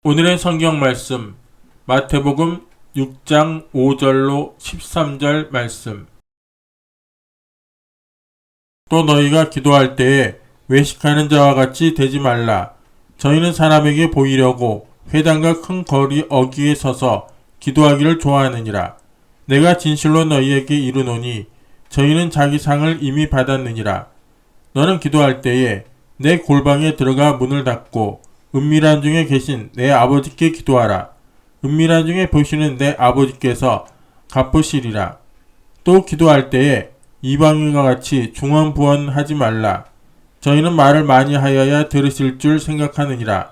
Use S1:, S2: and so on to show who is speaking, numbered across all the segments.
S1: 오늘의 성경 말씀 마태복음 6장 5절로 13절 말씀. 또 너희가 기도할 때에 외식하는 자와 같이 되지 말라. 저희는 사람에게 보이려고 회당과 큰 거리 어귀에 서서 기도하기를 좋아하느니라. 내가 진실로 너희에게 이르노니 저희는 자기 상을 이미 받았느니라. 너는 기도할 때에 내 골방에 들어가 문을 닫고 은밀한 중에 계신 내 아버지께 기도하라. 은밀한 중에 보시는 내 아버지께서 갚으시리라. 또 기도할 때에 이방인과 같이 중언부언하지 말라. 저희는 말을 많이 하여야 들으실 줄 생각하느니라.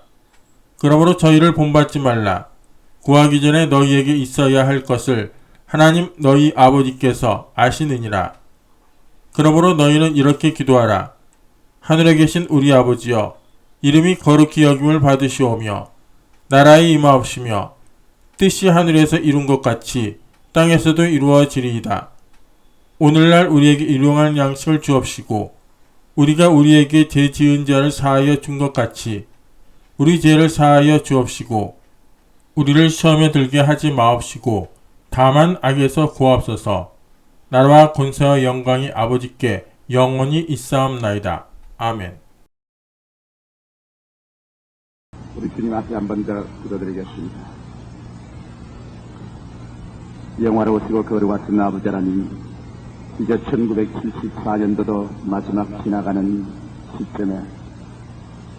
S1: 그러므로 저희를 본받지 말라. 구하기 전에 너희에게 있어야 할 것을 하나님 너희 아버지께서 아시느니라. 그러므로 너희는 이렇게 기도하라. 하늘에 계신 우리 아버지여, 이름이 거룩히 여김을 받으시오며 나라의 임하옵시며 뜻이 하늘에서 이룬 것 같이 땅에서도 이루어지리이다. 오늘날 우리에게 일용할 양식을 주옵시고 우리가 우리에게 죄 지은 자를 사하여 준 것 같이 우리 죄를 사하여 주옵시고 우리를 시험에 들게 하지 마옵시고 다만 악에서 구하옵소서. 나라와 권세와 영광이 아버지께 영원히 있사옵나이다. 아멘.
S2: 우리 주님 앞에 한 번 더 기도드리겠습니다. 영화로우시고 거룩하신 아버지 하나님, 이제 1974년도도 마지막 지나가는 시점에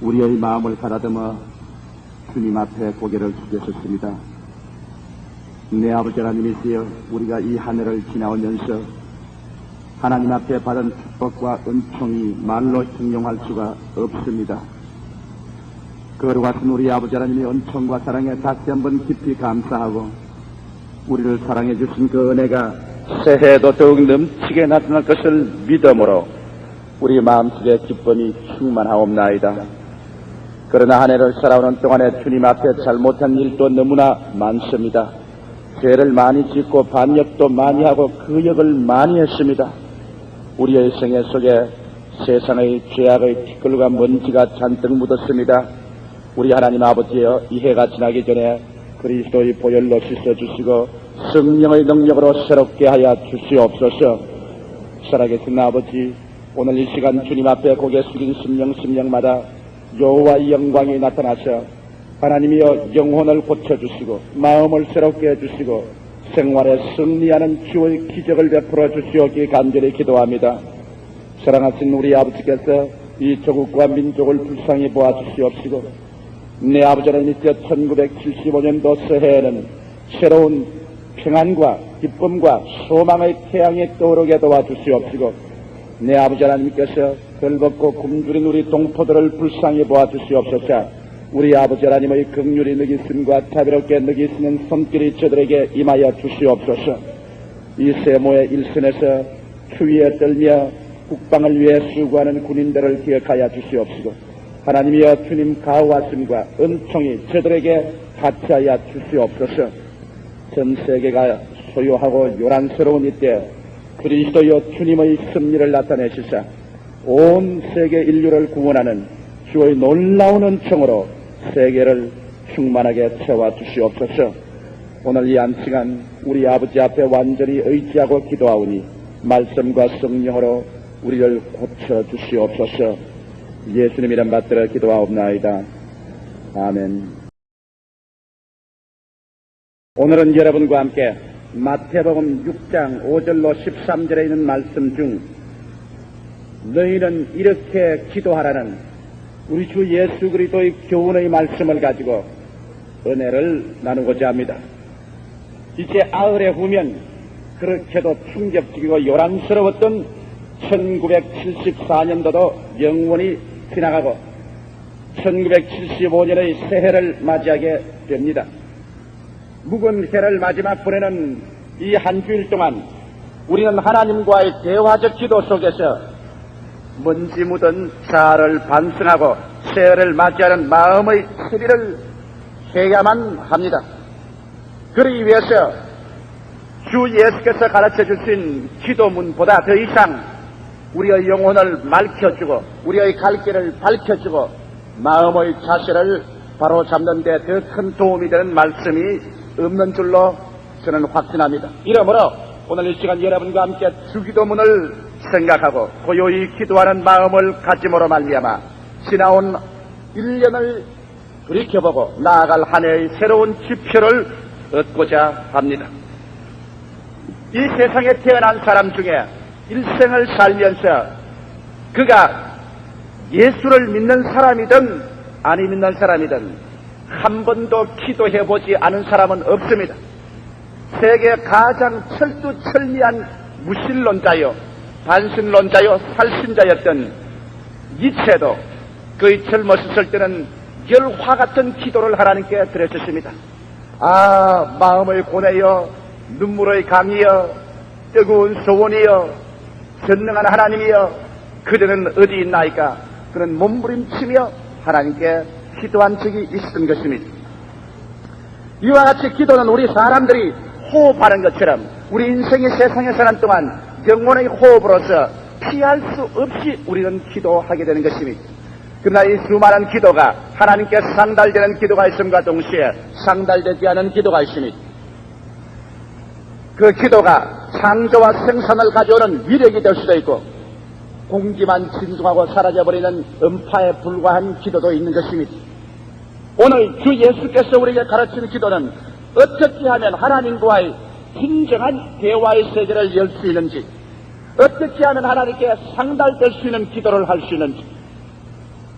S2: 우리의 마음을 가다듬어 주님 앞에 고개를 숙였었습니다. 내 아버지 하나님이시여, 우리가 이 한 해를 지나오면서 하나님 앞에 받은 축복과 은총이 말로形容할 수가 없습니다. 거룩하신 우리 아버지 하나님의 은총과 사랑에 다시 한번 깊이 감사하고 우리를 사랑해 주신 그 은혜가 새해에도 더욱 넘치게 나타날 것을 믿음으로 우리 마음속에 기쁨이 충만하옵나이다. 그러나 한 해를 살아오는 동안에 주님 앞에 잘못한 일도 너무나 많습니다. 죄를 많이 짓고 반역도 많이 하고 그 역을 많이 했습니다. 우리의 생애 속에 세상의 죄악의 티끌과 먼지가 잔뜩 묻었습니다. 우리 하나님 아버지여, 이 해가 지나기 전에 그리스도의 보혈로 씻어주시고 성령의 능력으로 새롭게 하여 주시옵소서. 살아계신 아버지, 오늘 이 시간 주님 앞에 고개 숙인 심령마다 여호와의 영광이 나타나셔 하나님이여 영혼을 고쳐주시고 마음을 새롭게 해주시고 생활에 승리하는 주의 기적을 베풀어 주시오기 간절히 기도합니다. 사랑하신 우리 아버지께서 이 조국과 민족을 불쌍히 보아주시옵시고 내 아버지 하나님께서 1975년도 새해에는 새로운 평안과 기쁨과 소망의 태양이 떠오르게 도와주시옵시고 내 아버지 하나님께서 벌벗고 굶주린 우리 동포들을 불쌍히 보아주시옵소서. 우리 아버지 하나님의 긍휼히 느끼심과 자비롭게 느끼시는 손길이 저들에게 임하여 주시옵소서. 이 세모의 일선에서 추위에 떨며 국방을 위해 수고하는 군인들을 기억하여 주시옵시고 하나님이여, 주님 가호하심과 은총이 저들에게 같이하여 주시옵소서. 전 세계가 소요하고 요란스러운 이때 그리스도여 주님의 승리를 나타내시사 온 세계 인류를 구원하는 주의 놀라운 은총으로 세계를 충만하게 채워 주시옵소서. 오늘 이 한 시간 우리 아버지 앞에 완전히 의지하고 기도하오니 말씀과 성령으로 우리를 고쳐 주시옵소서. 예수님 이름 받들어 기도하옵나이다. 아멘. 오늘은 여러분과 함께 마태복음 6장 5절로 13절에 있는 말씀 중 너희는 이렇게 기도하라는 우리 주 예수 그리스도의 교훈의 말씀을 가지고 은혜를 나누고자 합니다. 이제 아흘에 후면 그렇게도 충격적이고 요란스러웠던 1974년도도 영원히 지나가고 1975년의 새해를 맞이하게 됩니다. 묵은 해를 마지막 보내는 이 한 주일 동안 우리는 하나님과의 대화적 기도 속에서 먼지 묻은 자아를 반성하고 새해를 맞이하는 마음의 소리를 해야만 합니다. 그러기 위해서 주 예수께서 가르쳐 주신 기도문보다 더 이상 우리의 영혼을 맑혀주고 우리의 갈 길을 밝혀주고 마음의 자세를 바로 잡는 데 더 큰 도움이 되는 말씀이 없는 줄로 저는 확신합니다. 이러므로 오늘 이 시간 여러분과 함께 주기도문을 생각하고 고요히 기도하는 마음을 가짐으로 말미암아 지나온 1년을 돌이켜보고 나아갈 한 해의 새로운 지표를 얻고자 합니다. 이 세상에 태어난 사람 중에 일생을 살면서 그가 예수를 믿는 사람이든 아니 믿는 사람이든 한 번도 기도해보지 않은 사람은 없습니다. 세계 가장 철두철미한 무신론자요, 반신론자요, 살신자였던 니체도 그의 젊었을 때는 열화 같은 기도를 하나님께 드렸었습니다. 아, 마음의 고뇌여, 눈물의 강이여, 뜨거운 소원이여, 전능한 하나님이여, 그대는 어디 있나이까? 그는 몸부림치며 하나님께 기도한 적이 있었던 것입니다. 이와 같이 기도는 우리 사람들이 호흡하는 것처럼 우리 인생의 세상에 사는 동안 영혼의 호흡으로서 피할 수 없이 우리는 기도하게 되는 것입니다. 그러나 이 수많은 기도가 하나님께 상달되는 기도가 있음과 동시에 상달되지 않은 기도가 있습니다. 그 기도가 창조와 생산을 가져오는 위력이 될 수도 있고 공기만 진동하고 사라져버리는 음파에 불과한 기도도 있는 것입니다. 오늘 주 예수께서 우리에게 가르치는 기도는 어떻게 하면 하나님과의 진정한 대화의 세계를 열 수 있는지, 어떻게 하면 하나님께 상달될 수 있는 기도를 할 수 있는지,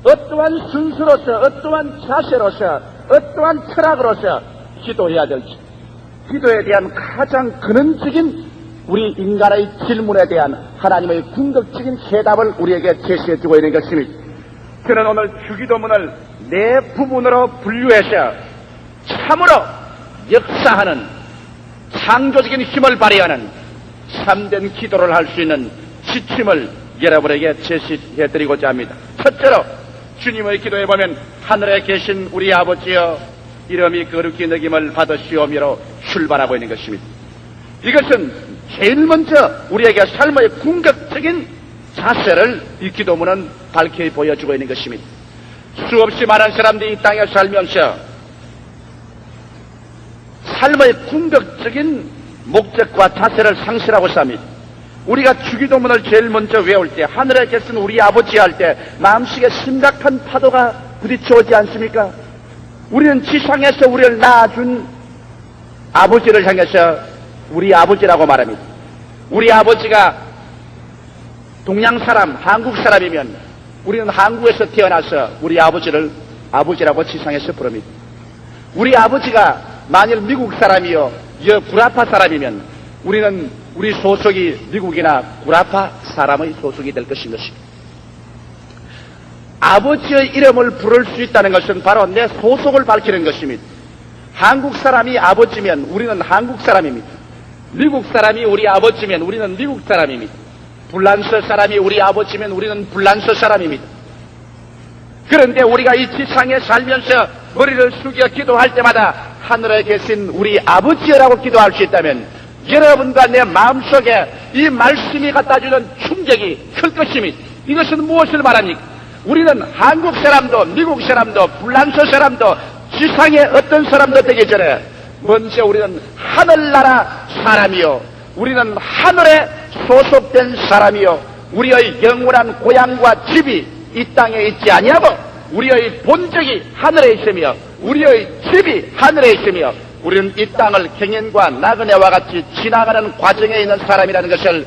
S2: 어떠한 순수로서, 어떠한 자세로서, 어떠한 철학으로서 기도해야 될지, 기도에 대한 가장 근원적인 우리 인간의 질문에 대한 하나님의 궁극적인 해답을 우리에게 제시해주고 있는 것입니다. 저는 오늘 주기도문을 네 부분으로 분류해서 참으로 역사하는 창조적인 힘을 발휘하는 참된 기도를 할 수 있는 지침을 여러분에게 제시해드리고자 합니다. 첫째로 주님의 기도에 보면 하늘에 계신 우리 아버지여 이름이 거룩히 여김을 받으시오미로 출발하고 있는 것입니다. 이것은 제일 먼저 우리에게 삶의 궁극적인 자세를 이 기도문은 밝히 보여주고 있는 것입니다. 수없이 많은 사람들이 이 땅에 살면서 삶의 궁극적인 목적과 자세를 상실하고 삽니다. 우리가 주기도문을 제일 먼저 외울 때 하늘에 계신 우리 아버지 할 때 마음속에 심각한 파도가 부딪혀오지 않습니까? 우리는 지상에서 우리를 낳아준 아버지를 향해서 우리 아버지라고 말합니다. 우리 아버지가 동양 사람, 한국 사람이면 우리는 한국에서 태어나서 우리 아버지를 아버지라고 지상에서 부릅니다. 우리 아버지가 만일 미국 사람이요, 구라파 사람이면 우리는 우리 소속이 미국이나 구라파 사람의 소속이 될 것인 것입니다. 아버지의 이름을 부를 수 있다는 것은 바로 내 소속을 밝히는 것입니다. 한국 사람이 아버지면 우리는 한국 사람입니다. 미국 사람이 우리 아버지면 우리는 미국 사람입니다. 불란서 사람이 우리 아버지면 우리는 불란서 사람입니다. 그런데 우리가 이 지상에 살면서 머리를 숙여 기도할 때마다 하늘에 계신 우리 아버지라고 기도할 수 있다면 여러분과 내 마음속에 이 말씀이 갖다주는 충격이 클 것입니다. 이것은 무엇을 말합니까? 우리는 한국 사람도 미국 사람도 불란서 사람도 지상의 어떤 사람도 되기 전에 먼저 우리는 하늘나라 사람이요, 우리는 하늘에 소속된 사람이요, 우리의 영원한 고향과 집이 이 땅에 있지 아니하고 우리의 본적이 하늘에 있으며 우리의 집이 하늘에 있으며 우리는 이 땅을 경연과 나그네와 같이 지나가는 과정에 있는 사람이라는 것을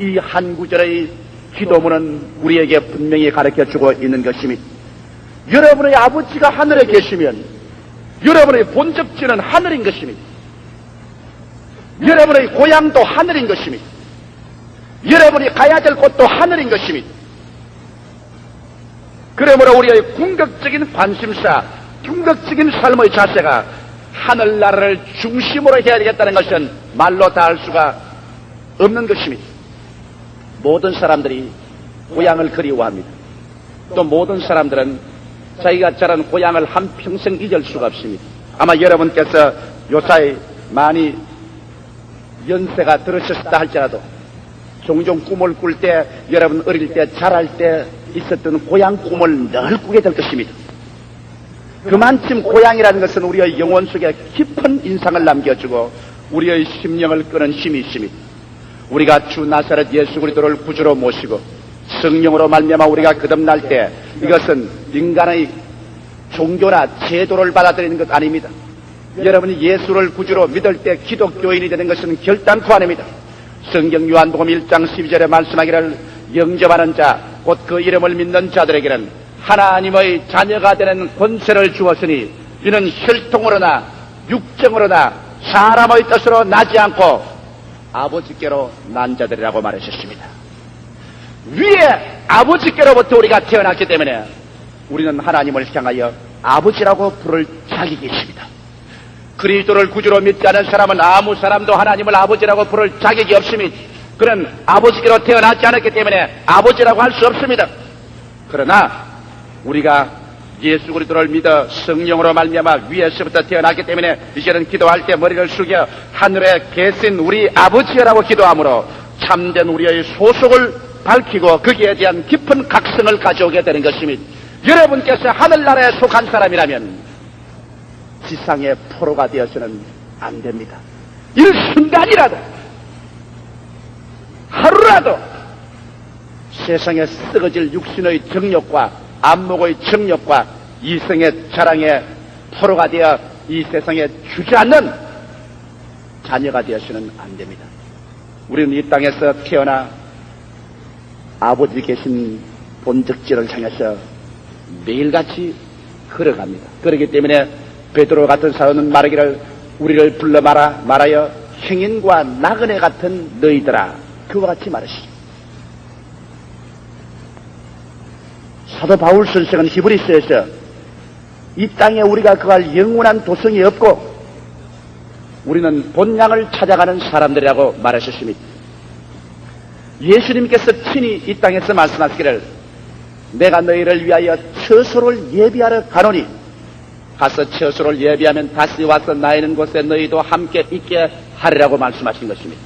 S2: 이 한 구절의 기도문은 우리에게 분명히 가르쳐주고 있는 것입니다. 여러분의 아버지가 하늘에 계시면 여러분의 본적지는 하늘인 것입니다. 여러분의 고향도 하늘인 것입니다. 여러분이 가야 될 곳도 하늘인 것입니다. 그러므로 우리의 궁극적인 관심사, 궁극적인 삶의 자세가 하늘나라를 중심으로 해야 되겠다는 것은 말로 다 할 수가 없는 것입니다. 모든 사람들이 고향을 그리워합니다. 또 모든 사람들은 자기가 자란 고향을 한평생 잊을 수가 없습니다. 아마 여러분께서 요사이 많이 연세가 들으셨다 할지라도 종종 꿈을 꿀 때 여러분 어릴 때 자랄 때 있었던 고향 꿈을 늘 꾸게 될 것입니다. 그만큼 고향이라는 것은 우리의 영혼 속에 깊은 인상을 남겨주고 우리의 심령을 끄는 힘이 있습니다. 우리가 주 나사렛 예수 그리스도를 구주로 모시고 성령으로 말미암아 우리가 거듭날 때 이것은 인간의 종교나 제도를 받아들이는 것 아닙니다. 여러분이 예수를 구주로 믿을 때 기독교인이 되는 것은 결단코 아닙니다. 성경 요한복음 1장 12절에 말씀하기를 영접하는 자, 곧 그 이름을 믿는 자들에게는 하나님의 자녀가 되는 권세를 주었으니 이는 혈통으로나 육정으로나 사람의 뜻으로 나지 않고 아버지께로 난 자들이라고 말하셨습니다. 위에 아버지께로부터 우리가 태어났기 때문에 우리는 하나님을 향하여 아버지라고 부를 자격이 있습니다. 그리스도를 구주로 믿지 않은 사람은 아무 사람도 하나님을 아버지라고 부를 자격이 없습니다. 그는 아버지께로 태어나지 않았기 때문에 아버지라고 할 수 없습니다. 그러나 우리가 예수 그리스도를 믿어 성령으로 말미암아 위에서부터 태어났기 때문에 이제는 기도할 때 머리를 숙여 하늘에 계신 우리 아버지라고 기도하므로 참된 우리의 소속을 밝히고 거기에 대한 깊은 각성을 가져오게 되는 것입니다. 여러분께서 하늘나라에 속한 사람이라면 지상의 포로가 되어서는 안 됩니다. 일순간이라도 하루라도 세상에 썩어질 육신의 정욕과 안목의 정욕과 이성의 자랑의 포로가 되어 이 세상에 주저앉는 자녀가 되어서는 안 됩니다. 우리는 이 땅에서 태어나 아버지 계신 본적지를 향해서 매일같이 걸어갑니다. 그렇기 때문에 베드로 같은 사도는 말하기를 우리를 불러 말하여 행인과 나그네 같은 너희들아 그와 같이 말하시죠. 사도 바울 선생은 히브리서에서 이 땅에 우리가 그할 영원한 도성이 없고 우리는 본향을 찾아가는 사람들이라고 말하셨습니다. 예수님께서 친히 이 땅에서 말씀하시기를 내가 너희를 위하여 처소를 예비하러 가노니 가서 처소를 예비하면 다시 와서 나 있는 곳에 너희도 함께 있게 하리라고 말씀하신 것입니다.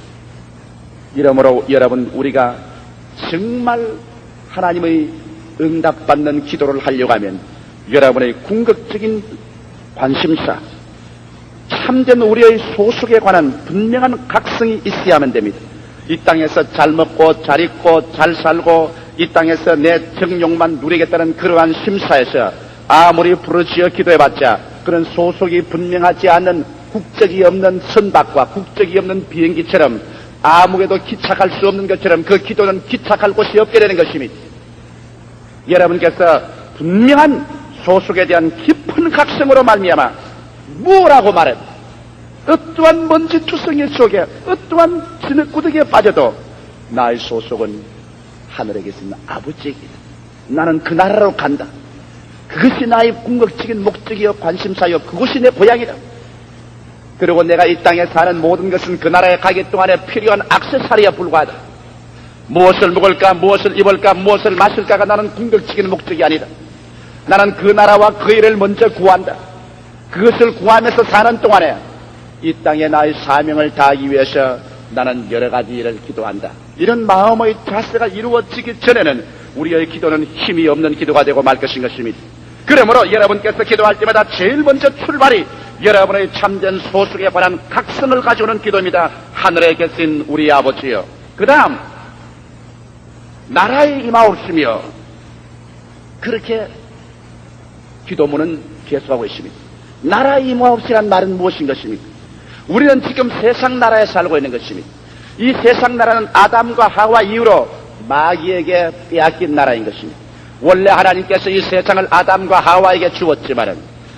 S2: 이러므로 여러분 우리가 정말 하나님의 응답받는 기도를 하려고 하면 여러분의 궁극적인 관심사 참된 우리의 소속에 관한 분명한 각성이 있어야만 됩니다. 이 땅에서 잘 먹고 잘 입고 잘 살고 이 땅에서 내 정욕만 누리겠다는 그러한 심사에서 아무리 부르짖어 기도해봤자 그런 소속이 분명하지 않는 국적이 없는 선박과 국적이 없는 비행기처럼 아무에도 기착할 수 없는 것처럼 그 기도는 기착할 곳이 없게 되는 것입니다. 여러분께서 분명한 소속에 대한 깊은 각성으로 말미암아 뭐라고 말해도 어떠한 먼지 투성이 속에 어떠한 진흙구덩이에 빠져도 나의 소속은 하늘에 계신 아버지에게 나는 그 나라로 간다. 그것이 나의 궁극적인 목적이요 관심사요 그것이 내 고향이다. 그리고 내가 이 땅에 사는 모든 것은 그 나라에 가기 동안에 필요한 액세서리에 불과하다. 무엇을 먹을까 무엇을 입을까 무엇을 마실까가 나는 궁극적인 목적이 아니다. 나는 그 나라와 그 일을 먼저 구한다. 그것을 구하면서 사는 동안에 이 땅에 나의 사명을 다하기 위해서 나는 여러 가지 일을 기도한다. 이런 마음의 자세가 이루어지기 전에는 우리의 기도는 힘이 없는 기도가 되고 말 것인 것입니다. 그러므로 여러분께서 기도할 때마다 제일 먼저 출발이 여러분의 참된 소속에 관한 각성을 가져오는 기도입니다. 하늘에 계신 우리 아버지여. 그 다음 나라에 임하옵시며 그렇게 기도문은 계속하고 있습니다. 나라에 임하옵시란 말은 무엇인 것입니까? 우리는 지금 세상 나라에 살고 있는 것입니다. 이 세상 나라는 아담과 하와 이후로 마귀에게 빼앗긴 나라인 것입니다. 원래 하나님께서 이 세상을 아담과 하와에게 주었지만은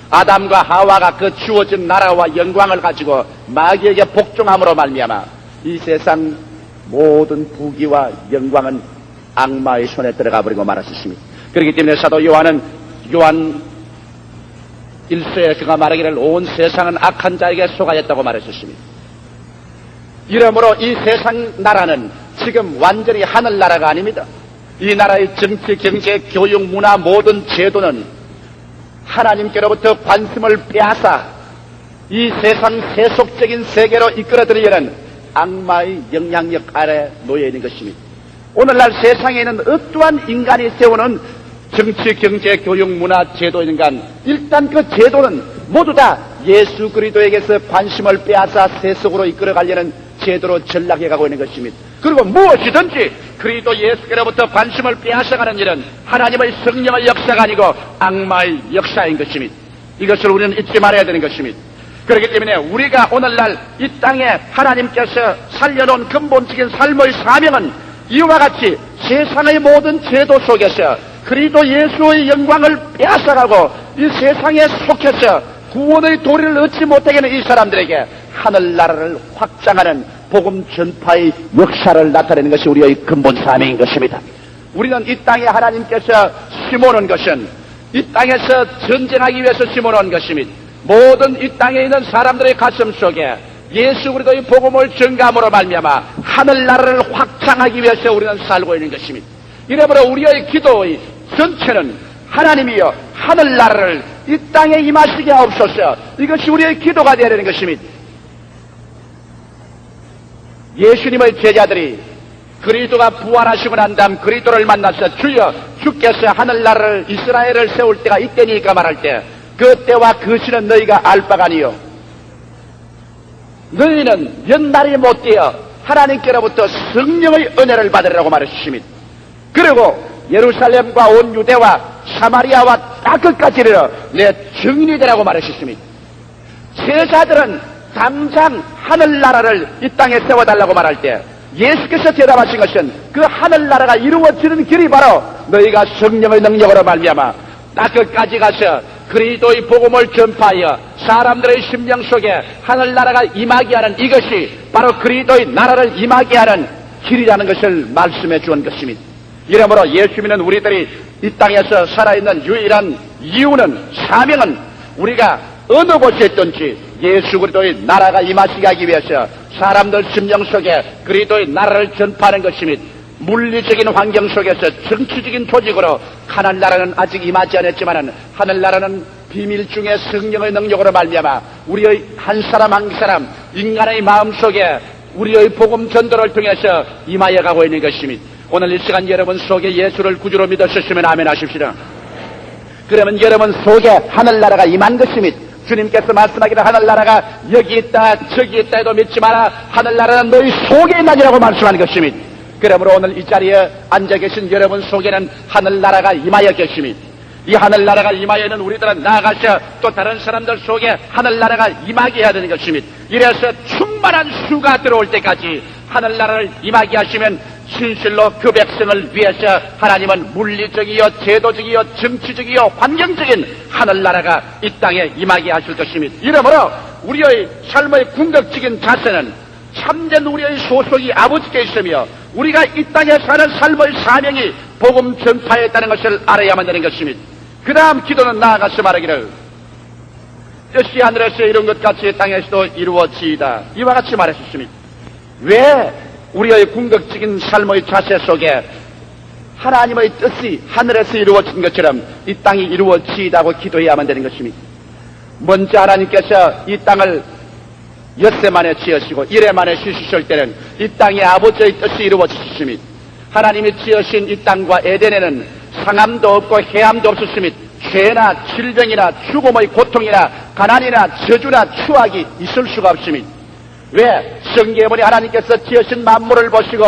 S2: 아담과 하와가 그 주어진 나라와 영광을 가지고 마귀에게 복종함으로 말미암아 이 세상 모든 부귀와 영광은 악마의 손에 들어가 버리고 말았습니다. 그렇기 때문에 사도 요한 1서에 그가 말하기를 온 세상은 악한 자에게 속하였다고 말했습니다. 이러므로 이 세상 나라는 지금 완전히 하늘나라가 아닙니다. 이 나라의 정치, 경제, 교육, 문화 모든 제도는 하나님께로부터 관심을 빼앗아 이 세상 세속적인 세계로 이끌어들이려는 악마의 영향력 아래 놓여 있는 것입니다. 오늘날 세상에 있는 어떠한 인간이 세우는 정치, 경제, 교육, 문화, 제도, 인간, 일단 그 제도는 모두 다 예수 그리스도에게서 관심을 빼앗아 세속으로 이끌어가려는 제도로 전락해가고 있는 것입니다. 그리고 무엇이든지 그리스도 예수께로부터 관심을 빼앗아가는 일은 하나님의 성령의 역사가 아니고 악마의 역사인 것입니다. 이것을 우리는 잊지 말아야 되는 것입니다. 그렇기 때문에 우리가 오늘날 이 땅에 하나님께서 살려놓은 근본적인 삶의 사명은 이와 같이 세상의 모든 제도 속에서 그리스도 예수의 영광을 빼앗아가고 이 세상에 속해서 구원의 도리를 얻지 못하게 하는 이 사람들에게 하늘나라를 확장하는 복음 전파의 역사를 나타내는 것이 우리의 근본 사명인 것입니다. 우리는 이 땅에 하나님께서 심어놓은 것은 이 땅에서 전쟁하기 위해서 심어놓은 것입니다. 모든 이 땅에 있는 사람들의 가슴 속에 예수 그리스도의 복음을 전감으로 말미암아 하늘나라를 확장하기 위해서 우리는 살고 있는 것입니다. 이러므로 우리의 기도의 전체는 하나님이여 하늘나라를 이 땅에 임하시게 하옵소서. 이것이 우리의 기도가 되어야 되는 것입니다. 예수님의 제자들이 그리스도가 부활하시고 난 다음 그리스도를 만나서 주여 주께서 하늘나라를 이스라엘을 세울 때가 이때니까 말할 때 그 때와 그 시는 너희가 알 바가 아니요 너희는 연날이 못되어 하나님께로부터 성령의 은혜를 받으리라고 말하십니다. 그리고 예루살렘과 온 유대와 사마리아와 땅 끝까지 이르러 내 증인이 되라고 말하셨습니다. 제자들은 당장 하늘나라를 이 땅에 세워달라고 말할 때 예수께서 대답하신 것은 그 하늘나라가 이루어지는 길이 바로 너희가 성령의 능력으로 말미암아 땅 끝까지 가서 그리스도의 복음을 전파하여 사람들의 심령 속에 하늘나라가 임하게 하는 이것이 바로 그리스도의 나라를 임하게 하는 길이라는 것을 말씀해 주은 것입니다. 이러므로 예수 믿는 우리들이 이 땅에서 살아있는 유일한 이유는 사명은 우리가 어느 곳에 있든지 예수 그리스도의 나라가 임하시게 하기 위해서 사람들 심령 속에 그리스도의 나라를 전파하는 것입니다. 물리적인 환경 속에서 정치적인 조직으로 하늘나라는 아직 임하지 않았지만은 하늘나라는 비밀 중에 성령의 능력으로 말미암아 우리의 한 사람 한 사람 인간의 마음 속에 우리의 복음 전도를 통해서 임하여 가고 있는 것입니다. 오늘 이 시간 여러분 속에 예수를 구주로 믿으셨으면 아멘 하십시다. 그러면 여러분 속에 하늘나라가 임한 것입니다. 주님께서 말씀하기를 하늘나라가 여기 있다 저기 있다 해도 믿지 마라. 하늘나라는 너희 속에 있나니라고 말씀하는 것입니다. 그러므로 오늘 이 자리에 앉아 계신 여러분 속에는 하늘나라가 임하여 계십니다. 이 하늘나라가 임하여 있는 우리들은 나아가서 또 다른 사람들 속에 하늘나라가 임하게 해야 되는 것입니다. 이래서 충만한 수가 들어올 때까지 하늘나라를 임하게 하시면 진실로 그 백성을 위해서 하나님은 물리적이요 제도적이요 정치적이요 환경적인 하늘나라가 이 땅에 임하게 하실 것입니다. 이러므로 우리의 삶의 궁극적인 자세는 참된 우리의 소속이 아버지께 있으며 우리가 이 땅에 사는 삶의 사명이 복음 전파에 있다는 것을 알아야만 되는 것입니다. 그 다음 기도는 나아가서 말하기를 뜻이 하늘에서 이룬 것 같이 땅에서도 이루어지이다. 이와 같이 말하셨습니다. 왜 우리의 궁극적인 삶의 자세 속에 하나님의 뜻이 하늘에서 이루어진 것처럼 이 땅이 이루어지이다고 기도해야만 되는 것입니다. 먼저 하나님께서 이 땅을 엿새 만에 지으시고 이래 만에 쉬실 때는 이 땅에 아버지의 뜻이 이루어지십니다. 하나님이 지으신 이 땅과 에덴에는 상함도 없고 해함도 없었습니다. 죄나 질병이나 죽음의 고통이나 가난이나 저주나 추악이 있을 수가 없습니다. 왜? 성경에 보니 하나님께서 지으신 만물을 보시고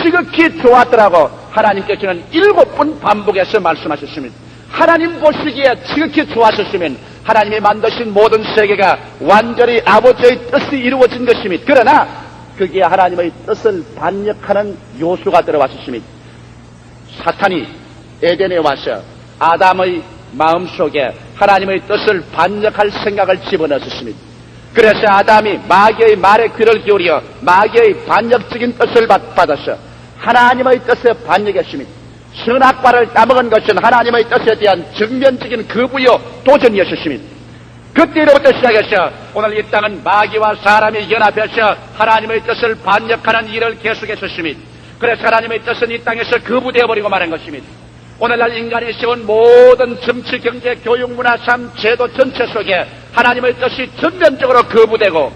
S2: 지극히 좋았더라고 하나님께서는 7번 반복해서 말씀하셨습니다. 하나님 보시기에 지극히 좋았었으면 하나님이 만드신 모든 세계가 완전히 아버지의 뜻이 이루어진 것입니다. 그러나 거기에 하나님의 뜻을 반역하는 요소가 들어왔습니다. 사탄이 에덴에 와서 아담의 마음속에 하나님의 뜻을 반역할 생각을 집어넣었습니다. 그래서 아담이 마귀의 말에 귀를 기울여 마귀의 반역적인 뜻을 받아서 하나님의 뜻에 반역했습니다. 선악과를 따먹은 것은 하나님의 뜻에 대한 정면적인 거부요 도전이었습니다. 그때로부터 시작해서 오늘 이 땅은 마귀와 사람이 연합해서 하나님의 뜻을 반역하는 일을 계속했었습니다. 그래서 하나님의 뜻은 이 땅에서 거부되어버리고 말한 것입니다. 오늘날 인간이 세운 모든 정치, 경제, 교육, 문화, 삶, 제도 전체 속에 하나님의 뜻이 전면적으로 거부되고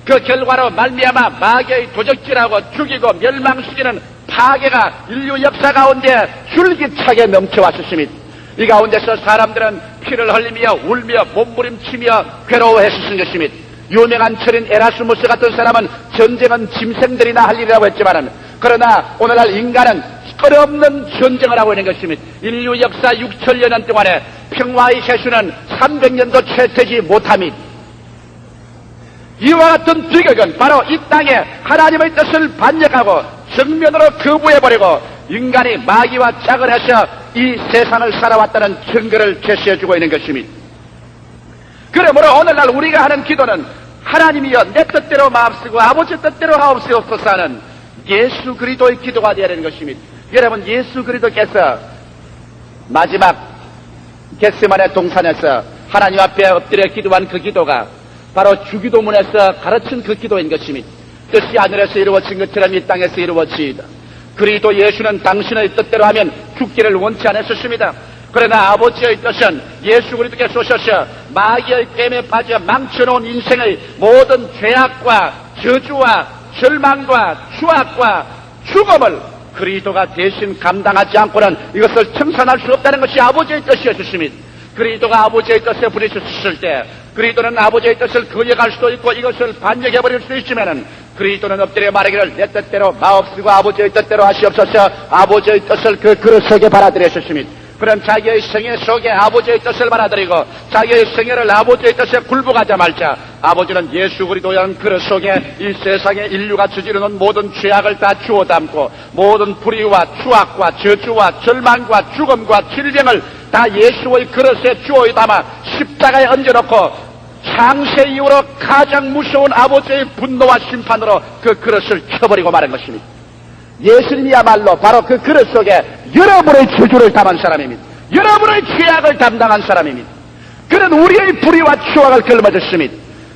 S2: 그 결과로 말미암아 마귀의 도적질하고 죽이고 멸망시키는 파괴가 인류 역사 가운데 줄기차게 넘쳐왔었습니다. 이 가운데서 사람들은 피를 흘리며 울며 몸부림치며 괴로워했었던 것입니다. 유명한 철인 에라스무스 같은 사람은 전쟁은 짐승들이나 할 일이라고 했지만은, 그러나 오늘날 인간은 끊임없는 전쟁을 하고 있는 것입니다. 인류 역사 6천여 년 동안에 평화의 세수는 300년도 채 되지 못함이, 이와 같은 비극은 바로 이 땅에 하나님의 뜻을 반역하고 정면으로 거부해버리고 인간이 마귀와 짝을 해서 이 세상을 살아왔다는 증거를 제시해주고 있는 것입니다. 그러므로 오늘날 우리가 하는 기도는 하나님이여 내 뜻대로 마음쓰고 아버지 뜻대로 하옵소서 하는 예수 그리스도의 기도가 되어야 하는 것입니다. 여러분, 예수 그리스도께서 마지막 겟세마네 동산에서 하나님 앞에 엎드려 기도한 그 기도가 바로 주기도문에서 가르친 그 기도인 것입니다. 뜻이 하늘에서 이루어진 것처럼 이 땅에서 이루어지이다. 그리스도 예수는 당신의 뜻대로 하면 죽기를 원치 않았었습니다. 그러나 아버지의 뜻은 예수 그리스도께서 오셔서 마귀의 깸에 빠져 망쳐놓은 인생의 모든 죄악과 저주와 절망과 추악과 죽음을 그리스도가 대신 감당하지 않고는 이것을 청산할 수 없다는 것이 아버지의 뜻이었습니다. 그리스도가 아버지의 뜻에 부딪혔을 때 그리스도는 아버지의 뜻을 거역할 수도 있고 이것을 반역해버릴 수도 있지만은 그리스도는 엎드려 말하기를 내 뜻대로 마옵시고 아버지의 뜻대로 하시옵소서. 아버지의 뜻을 그 그릇 속에 받아들였습니다. 그런 자기의 생애 속에 아버지의 뜻을 받아들이고 자기의 생애를 아버지의 뜻에 굴복하자 말자 아버지는 예수 그리스도의 그릇 속에 이 세상에 인류가 저지르는 모든 죄악을 다 주워 담고 모든 불의와 추악과 저주와 절망과 죽음과 질병을 다 예수의 그릇에 주워 담아 십자가에 얹어놓고 창세 이후로 가장 무서운 아버지의 분노와 심판으로 그 그릇을 켜버리고 말한 것입니다. 예수님이야말로 바로 그 그릇 속에 여러분의 저주를 담은 사람입니다. 여러분의 죄악을 담당한 사람입니다. 그는 우리의 불의와 추악을 걸머졌습니다.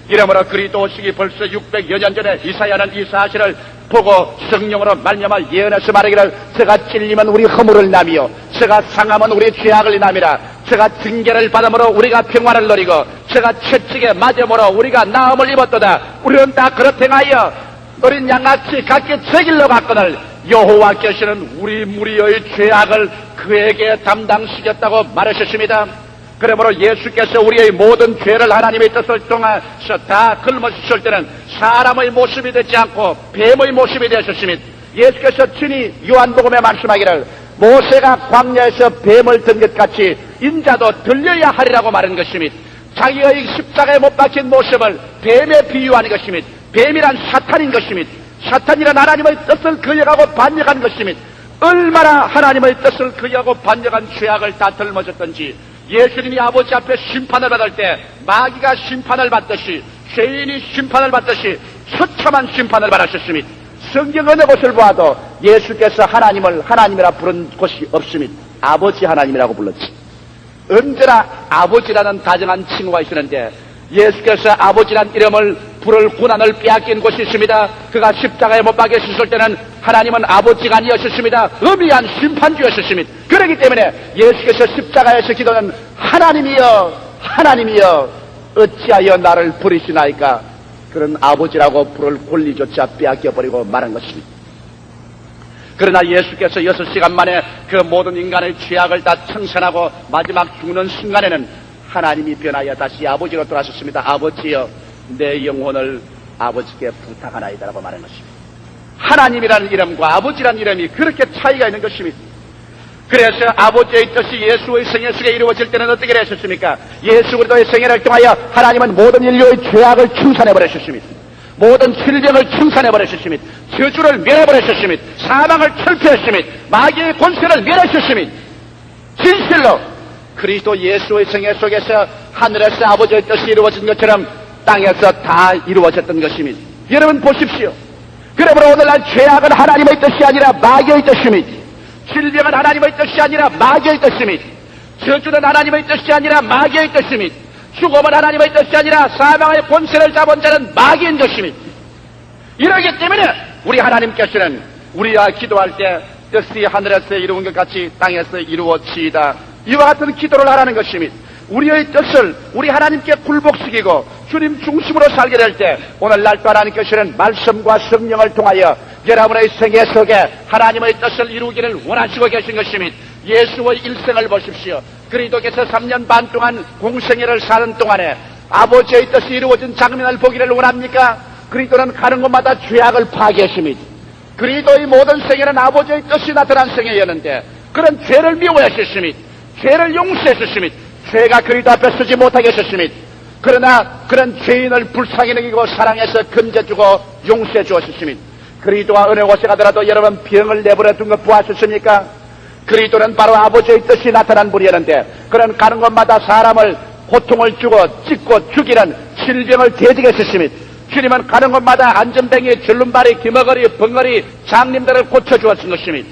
S2: 이러므로 그리스도 오시기 벌써 600여 년 전에 이사야는 이 사실을 보고 성령으로 말미암아 예언해서 말하기를 저가 찔리면 우리 허물을 남이요 저가 상하면 우리 죄악을 남이라 저가 징계를 받음으로 우리가 평화를 누리고 저가 채찍에 맞음으로 우리가 나음을 입었도다. 우리는 다 그렇행하여 어린 양같이 각기 제 길로 갔거늘 여호와께서는 우리 무리의 죄악을 그에게 담당시켰다고 말하셨습니다. 그러므로 예수께서 우리의 모든 죄를 하나님의 뜻을 통해서 다 걸머주실 때는 사람의 모습이 되지 않고 뱀의 모습이 되셨습니다. 예수께서 친히 요한복음에 말씀하기를 모세가 광야에서 뱀을 든 것 같이 인자도 들려야 하리라고 말한 것입니다. 자기의 십자가에 못 박힌 모습을 뱀에 비유하는 것입니다. 뱀이란 사탄인 것입니다. 사탄이란 하나님의 뜻을 거역하고 반역한 것입니다. 얼마나 하나님의 뜻을 거역하고 반역한 죄악을 다 덜머졌던지 예수님이 아버지 앞에 심판을 받을 때 마귀가 심판을 받듯이 죄인이 심판을 받듯이 처참한 심판을 받으셨습니다. 성경 어느 곳을 보아도 예수께서 하나님을 하나님이라 부른 곳이 없습니다. 아버지 하나님이라고 불렀지. 언제나 아버지라는 다정한 칭호가 있었는데 예수께서 아버지란 이름을 부를 고난을 빼앗긴 곳이 있습니다. 그가 십자가에 못 박히셨을 때는 하나님은 아버지가 아니었습니다. 엄미한 심판주였습니다. 그렇기 때문에 예수께서 십자가에서 기도는 하나님이여 하나님이여 어찌하여 나를 버리시나이까 그런 아버지라고 부를 권리조차 빼앗겨버리고 말한 것입니다. 그러나 예수께서 6시간 만에 그 모든 인간의 죄악을 다 청산하고 마지막 죽는 순간에는 하나님이 변하여 다시 아버지로 돌아섰습니다. 아버지여 내 영혼을 아버지께 부탁하나이다라고 말한 것입니다. 하나님이라는 이름과 아버지라는 이름이 그렇게 차이가 있는 것입니다. 그래서 아버지의 뜻이 예수의 생애 속에 이루어질 때는 어떻게 하셨습니까? 예수 그리스도의 생애를 통하여 하나님은 모든 인류의 죄악을 청산해버리셨습니다. 모든 질병을 청산해버리셨습니다. 저주를 멸해버리셨습니다. 사망을 철폐했습니다. 마귀의 권세를 멸하셨습니다. 진실로 그리스도 예수의 생애 속에서 하늘에서 아버지의 뜻이 이루어진 것처럼 땅에서 다 이루어졌던 것입니다. 여러분 보십시오. 그러므로 오늘날 죄악은 하나님의 뜻이 아니라 마귀의 뜻입니다. 질병은 하나님의 뜻이 아니라 마귀의 뜻입니다. 저주는 하나님의 뜻이 아니라 마귀의 뜻입니다. 죽음은 하나님의 뜻이 아니라 사망의 권세를 잡은 자는 마귀인 것입니다. 이러기 때문에 우리 하나님께서는 우리가 기도할 때 뜻이 하늘에서 이루어진 것 같이 땅에서 이루어지이다. 이와 같은 기도를 하라는 것입니다. 우리의 뜻을 우리 하나님께 굴복시키고 주님 중심으로 살게 될 때 오늘날 또 하나님께서는 말씀과 성령을 통하여 여러분의 생애 속에 하나님의 뜻을 이루기를 원하시고 계신 것입니다. 예수의 일생을 보십시오. 그리스도께서 3년 반 동안 공생애를 사는 동안에 아버지의 뜻이 이루어진 장면을 보기를 원합니까? 그리스도는 가는 곳마다 죄악을 파괴했습니다. 그리스도의 모든 생애는 아버지의 뜻이 나타난 생애였는데 그런 죄를 미워하셨습니다. 죄를 용서하셨습니다. 죄가 그리스도 앞에 서지 못하게 하셨습니다. 그러나 그런 죄인을 불쌍히 여기고 사랑해서 건져주고 용서해 주었습니다. 그리스도와 어느 곳에 가더라도 여러분 병을 내버려 둔 것 보았습니까? 그리스도는 바로 아버지의 뜻이 나타난 분이었는데 그런 가는 곳마다 사람을 고통을 주고 찢고 죽이는 질병을 대적해 했습니다. 주님은 가는 곳마다 안전뱅이, 줄눈발이, 기머거리, 벙어리, 장님들을 고쳐주었던 것입니다.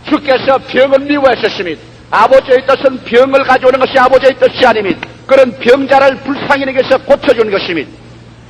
S2: 주께서 병을 미워하셨습니다. 아버지의 뜻은 병을 가져오는 것이 아버지의 뜻이 아닙니다. 그런 병자를 불쌍히 여기서 고쳐주는 것입니다.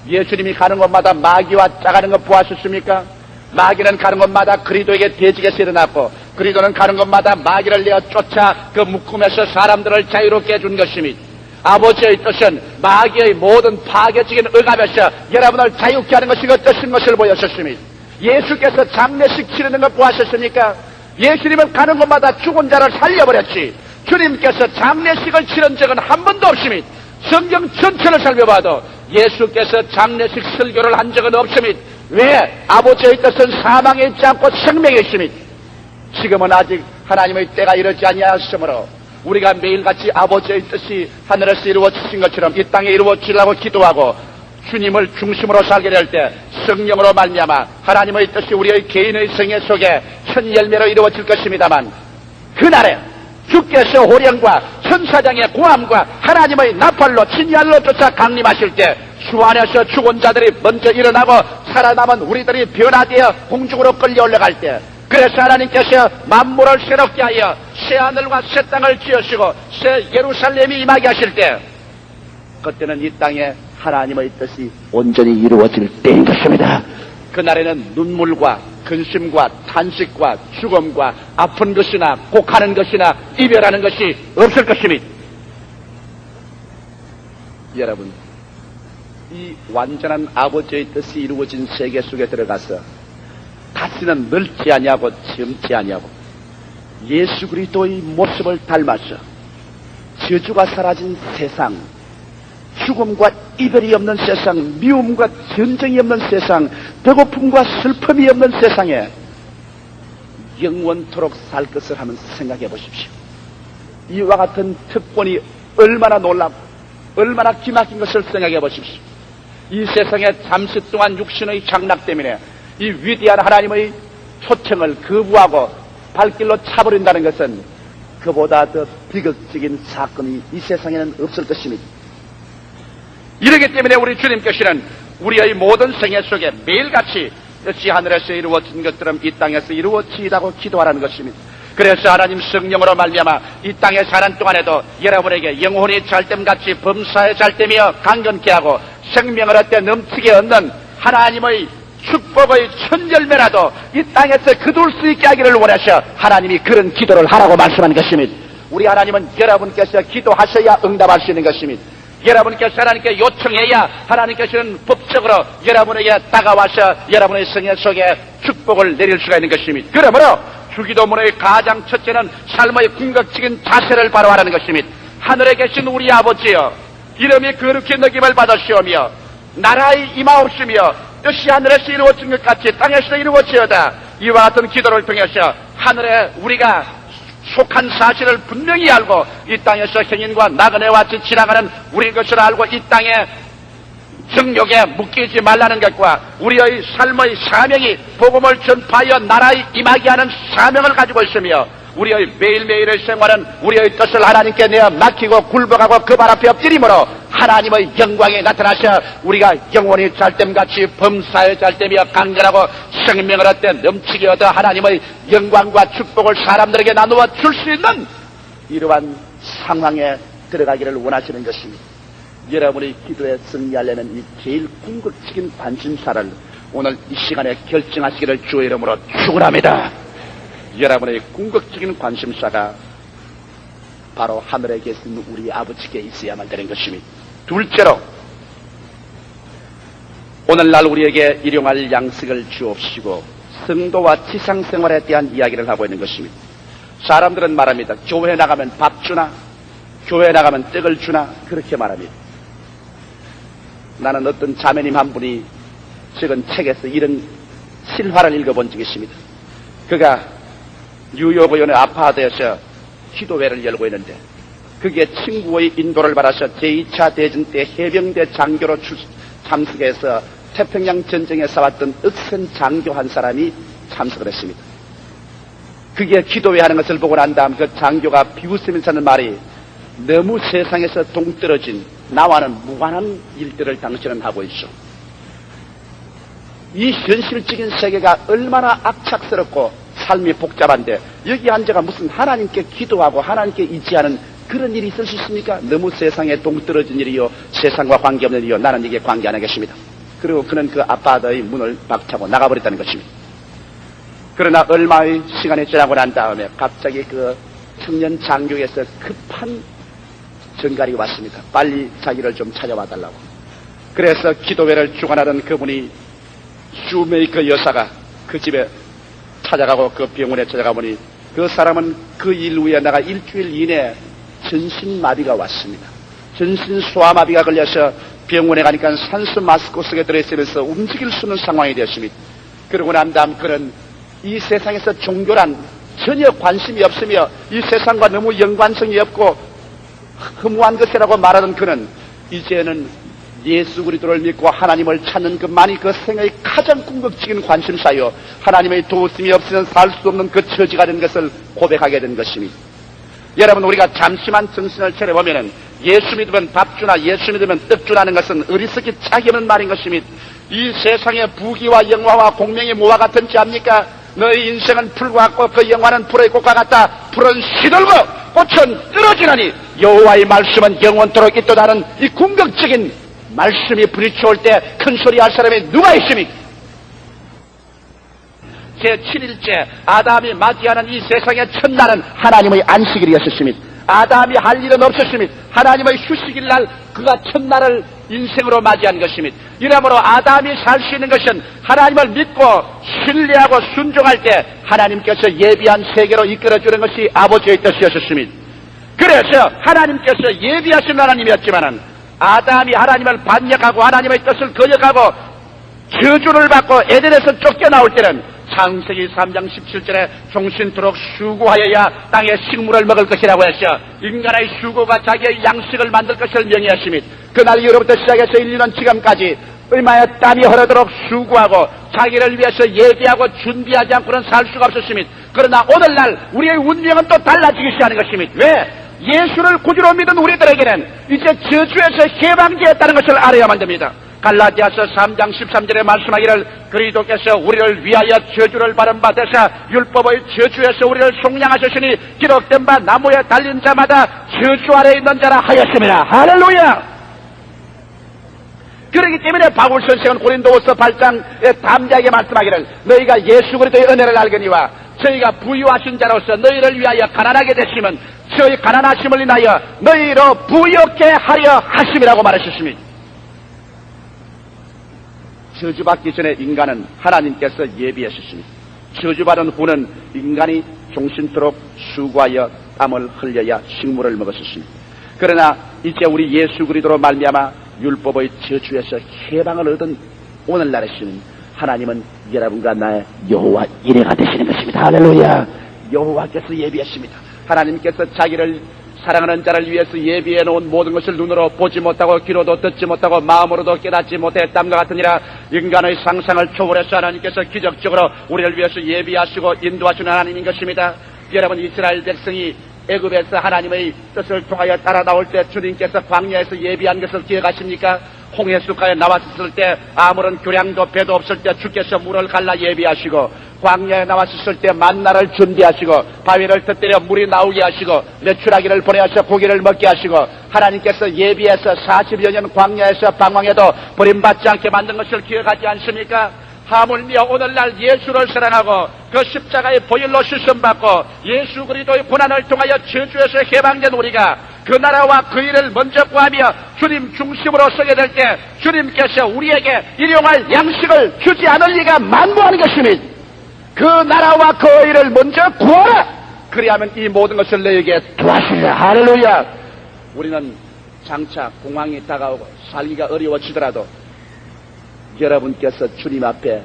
S2: 예수님이 가는 곳마다 마귀와 짜가는 것 보았습니까? 마귀는 가는 곳마다 그리스도에게 대적해서 일어났고 그리스도는 가는 곳마다 마귀를 내어 쫓아 그 묶음에서 사람들을 자유롭게 해준 것입니다. 아버지의 뜻은 마귀의 모든 파괴적인 억압에서 여러분을 자유케 하는 것이 그 뜻인 것을 보였었습니다. 예수께서 장례식 치르는 것 보았었습니까? 예수님은 가는 곳마다 죽은 자를 살려버렸지 주님께서 장례식을 치른 적은 한 번도 없습니다. 성경 전체를 살펴봐도 예수께서 장례식 설교를 한 적은 없습니다. 왜? 아버지의 뜻은 사망에 있지 않고 생명에 있습니다. 지금은 아직 하나님의 때가 이르지 아니하였으므로 우리가 매일같이 아버지의 뜻이 하늘에서 이루어지신 것처럼 이 땅에 이루어지려고 기도하고 주님을 중심으로 살게 될 때 성령으로 말미암아 하나님의 뜻이 우리의 개인의 생애 속에 천 열매로 이루어질 것입니다만 그날에 주께서 호령과 천사장의 고함과 하나님의 나팔로 진열로 쫓아 강림하실 때 주 안에서 죽은 자들이 먼저 일어나고 살아남은 우리들이 변화되어 공중으로 끌려 올라갈 때 그래서 하나님께서 만물을 새롭게 하여 새 하늘과 새 땅을 지으시고 새 예루살렘이 임하게 하실 때 그때는 이 땅에 하나님의 뜻이 온전히 이루어질 때인 것입니다. 그날에는 눈물과 근심과 탄식과 죽음과 아픈 것이나 곡하는 것이나 이별하는 것이 없을 것입니다. 여러분, 이 완전한 아버지의 뜻이 이루어진 세계 속에 들어가서 다시는 늙지 아니하고 젊지 아니하고 예수 그리스도의 모습을 닮아서 저주가 사라진 세상, 죽음과 이별이 없는 세상, 미움과 전쟁이 없는 세상, 배고픔과 슬픔이 없는 세상에 영원토록 살 것을 한번 생각해 보십시오. 이와 같은 특권이 얼마나 놀랍고 얼마나 기막힌 것을 생각해 보십시오. 이 세상에 잠시 동안 육신의 장락 때문에 이 위대한 하나님의 초청을 거부하고 발길로 차버린다는 것은 그보다 더 비극적인 사건이 이 세상에는 없을 것입니다. 이러기 때문에 우리 주님께서는 우리의 모든 생애 속에 매일같이 역시 하늘에서 이루어진 것처럼 이 땅에서 이루어지다고 기도하라는 것입니다. 그래서 하나님 성령으로 말미암아 이 땅에 사는 동안에도 여러분에게 영혼이 잘됨같이 범사에 잘되며 강건케 하고 생명을 얻되 넘치게 얻는 하나님의 축복의 천열매라도 이 땅에서 거둘 수 있게 하기를 원하셔 하나님이 그런 기도를 하라고 말씀한 것입니다. 우리 하나님은 여러분께서 기도하셔야 응답할 수 있는 것입니다. 여러분께서 하나님께 요청해야 하나님께서는 법적으로 여러분에게 다가와서 여러분의 생애 속에 축복을 내릴 수가 있는 것입니다. 그러므로 주기도문의 가장 첫째는 삶의 궁극적인 자세를 바로 하라는 것입니다. 하늘에 계신 우리 아버지여, 이름이 거룩히 느낌을 받으시오며 나라의 임하옵시며 뜻이 하늘에서 이루어진 것 같이 땅에서 이루어지어다. 이와 같은 기도를 통해서 하늘에 우리가 속한 사실을 분명히 알고 이 땅에서 행인과 나그네와 같이 지나가는 우리 것을 알고 이 땅에 정욕에 묶이지 말라는 것과 우리의 삶의 사명이 복음을 전파하여 나라에 임하게 하는 사명을 가지고 있으며 우리의 매일매일의 생활은 우리의 뜻을 하나님께 내어 맡기고 굴복하고 그 발 앞에 엎드림으로 하나님의 영광에 나타나셔 우리가 영혼이 잘됨같이 범사에 잘되며 강건하고 생명을 얻되 넘치게 얻어 하나님의 영광과 축복을 사람들에게 나누어 줄 수 있는 이러한 상황에 들어가기를 원하시는 것입니다. 여러분의 기도에 승리하려면 이 제일 궁극적인 관심사를 오늘 이 시간에 결정하시기를 주의 이름으로 축원합니다. 여러분의 궁극적인 관심사가 바로 하늘에 계신 우리 아버지께 있어야만 되는 것입니다. 둘째로 오늘날 우리에게 일용할 양식을 주옵시고 성도와 지상생활에 대한 이야기를 하고 있는 것입니다. 사람들은 말합니다. 교회 나가면 밥 주나? 교회 나가면 떡을 주나? 그렇게 말합니다. 나는 어떤 자매님 한 분이 최근 책에서 이런 실화를 읽어본 적이 있습니다. 그가 뉴욕의 어느 아파트에서 기도회를 열고 있는데 그게 친구의 인도를 받아서 제2차 대전 때 해병대 장교로 참석해서 태평양 전쟁에 싸웠던 억센 장교 한 사람이 참석을 했습니다. 그게 기도회 하는 것을 보고 난 다음 그 장교가 비웃으면서 하는 말이 너무 세상에서 동떨어진 나와는 무관한 일들을 당신은 하고 있어. 이 현실적인 세계가 얼마나 악착스럽고 삶이 복잡한데 여기 앉아가 무슨 하나님께 기도하고 하나님께 의지하는 그런 일이 있을 수 있습니까? 너무 세상에 동떨어진 일이요 세상과 관계없는 일이요 나는 이게 관계 안 하겠습니다. 그리고 그는 그 아파트의 문을 박차고 나가버렸다는 것입니다. 그러나 얼마의 시간이 지나고 난 다음에 갑자기 그 청년 장교에서 급한 전갈이 왔습니다. 빨리 자기를 좀 찾아와 달라고. 그래서 기도회를 주관하던 그분이 슈메이커 여사가 그 집에 찾아가고 그 병원에 찾아가 보니 그 사람은 그 일 후에 나가 일주일 이내에 전신마비가 왔습니다. 전신 소아마비가 걸려서 병원에 가니까 산소 마스크 속에 들어있으면서 움직일 수 없는 상황이 되었습니다. 그러고 난 다음 그는 이 세상에서 종교란 전혀 관심이 없으며 이 세상과 너무 연관성이 없고 허무한 것이라고 말하던 그는 이제는 예수 그리스도를 믿고 하나님을 찾는 것만이 그 생의 가장 궁극적인 관심사요 하나님의 도우심이 없이는 살 수 없는 그 처지가 된 것을 고백하게 된 것입니다. 여러분 우리가 잠시만 정신을 차려보면 예수 믿으면 밥 주나 예수 믿으면 떡 주라는 것은 어리석기 짝이 없는 말인 것입니다. 이 세상의 부귀와 영화와 공명이 뭐와 같은지 압니까? 너의 인생은 풀과 같고 그 영화는 풀의 꽃과 같다. 풀은 시들고 꽃은 떨어지나니 여호와의 말씀은 영원토록 있도다는 이 궁극적인 말씀이 부딪혀올 때 큰 소리 할 사람이 누가 있습니까? 제7일째 아담이 맞이하는 이 세상의 첫날은 하나님의 안식일이었습니다. 아담이 할 일은 없었습니다. 하나님의 휴식일 날 그가 첫날을 인생으로 맞이한 것입니다. 이러므로 아담이 살 수 있는 것은 하나님을 믿고 신뢰하고 순종할 때 하나님께서 예비한 세계로 이끌어주는 것이 아버지의 뜻이었습니다. 그래서 하나님께서 예비하신 하나님이었지만은 아담이 하나님을 반역하고 하나님의 뜻을 거역하고 저주를 받고 에덴에서 쫓겨나올 때는 창세기 3장 17절에 종신토록 수고하여야 땅의 식물을 먹을 것이라고 했어. 인간의 수고가 자기의 양식을 만들 것을 명의하십니다. 그날 이후로부터 시작해서 인류는 지금까지 얼마나 땀이 흐르도록 수고하고 자기를 위해서 예비하고 준비하지 않고는 살 수가 없었습니다. 그러나 오늘날 우리의 운명은 또 달라지기 시작하는 것입니다. 왜? 예수를 구주로 믿은 우리들에게는 이제 저주에서 해방되었다는 것을 알아야만 됩니다. 갈라디아서 3장 13절에 말씀하기를 그리스도께서 우리를 위하여 저주를 받은 바 되사 율법의 저주에서 우리를 속량하셨으니 기록된 바 나무에 달린 자마다 저주 아래 있는 자라 하였습니다. 할렐루야. 그렇기 때문에 바울 선생은 고린도후서 8장에 담대하게 말씀하기를 너희가 예수 그리스도의 은혜를 알거니와 저희가 부유하신 자로서 너희를 위하여 가난하게 되시면 저희 가난하심을 인하여 너희로 부유케 하려 하심이라고 말하셨습니다. 저주받기 전에 인간은 하나님께서 예비하셨습니다. 저주받은 후는 인간이 종신토록 수고하여 땀을 흘려야 식물을 먹었습니다. 그러나 이제 우리 예수 그리스도로 말미암아 율법의 저주에서 해방을 얻은 오늘날에서는 하나님은 여러분과 나의 여호와 이레가 되시는 것입니다. 할렐루야. 여호와께서 예비하십니다. 하나님께서 자기를 사랑하는 자를 위해서 예비해 놓은 모든 것을 눈으로 보지 못하고 귀로도 듣지 못하고 마음으로도 깨닫지 못했담과 같으니라. 인간의 상상을 초월해서 하나님께서 기적적으로 우리를 위해서 예비하시고 인도하시는 하나님인 것입니다. 여러분 이스라엘 백성이 애굽에서 하나님의 뜻을 통하여 따라 나올 때 주님께서 광야에서 예비한 것을 기억하십니까? 홍해수가에 나왔을 때 아무런 교량도 배도 없을 때 주께서 물을 갈라 예비하시고 광야에 나왔을 때 만나를 준비하시고 바위를 터뜨려 물이 나오게 하시고 메추라기를 보내서 고기를 먹게 하시고 하나님께서 예비해서 40여 년 광야에서 방황해도 버림받지 않게 만든 것을 기억하지 않습니까? 하물며 오늘날 예수를 사랑하고 그 십자가의 보혈로 씻음받고 예수 그리스도의 고난을 통하여 저주에서 해방된 우리가 그 나라와 그 일을 먼저 구하며 주님 중심으로 서게 될 때 주님께서 우리에게 일용할 양식을 주지 않을 리가 만무한 것입니다. 그 나라와 그 일을 먼저 구하라. 그리하면 이 모든 것을 너에게 도와주리라. 할렐루야. 우리는 장차 공황이 다가오고 살기가 어려워지더라도 여러분께서 주님 앞에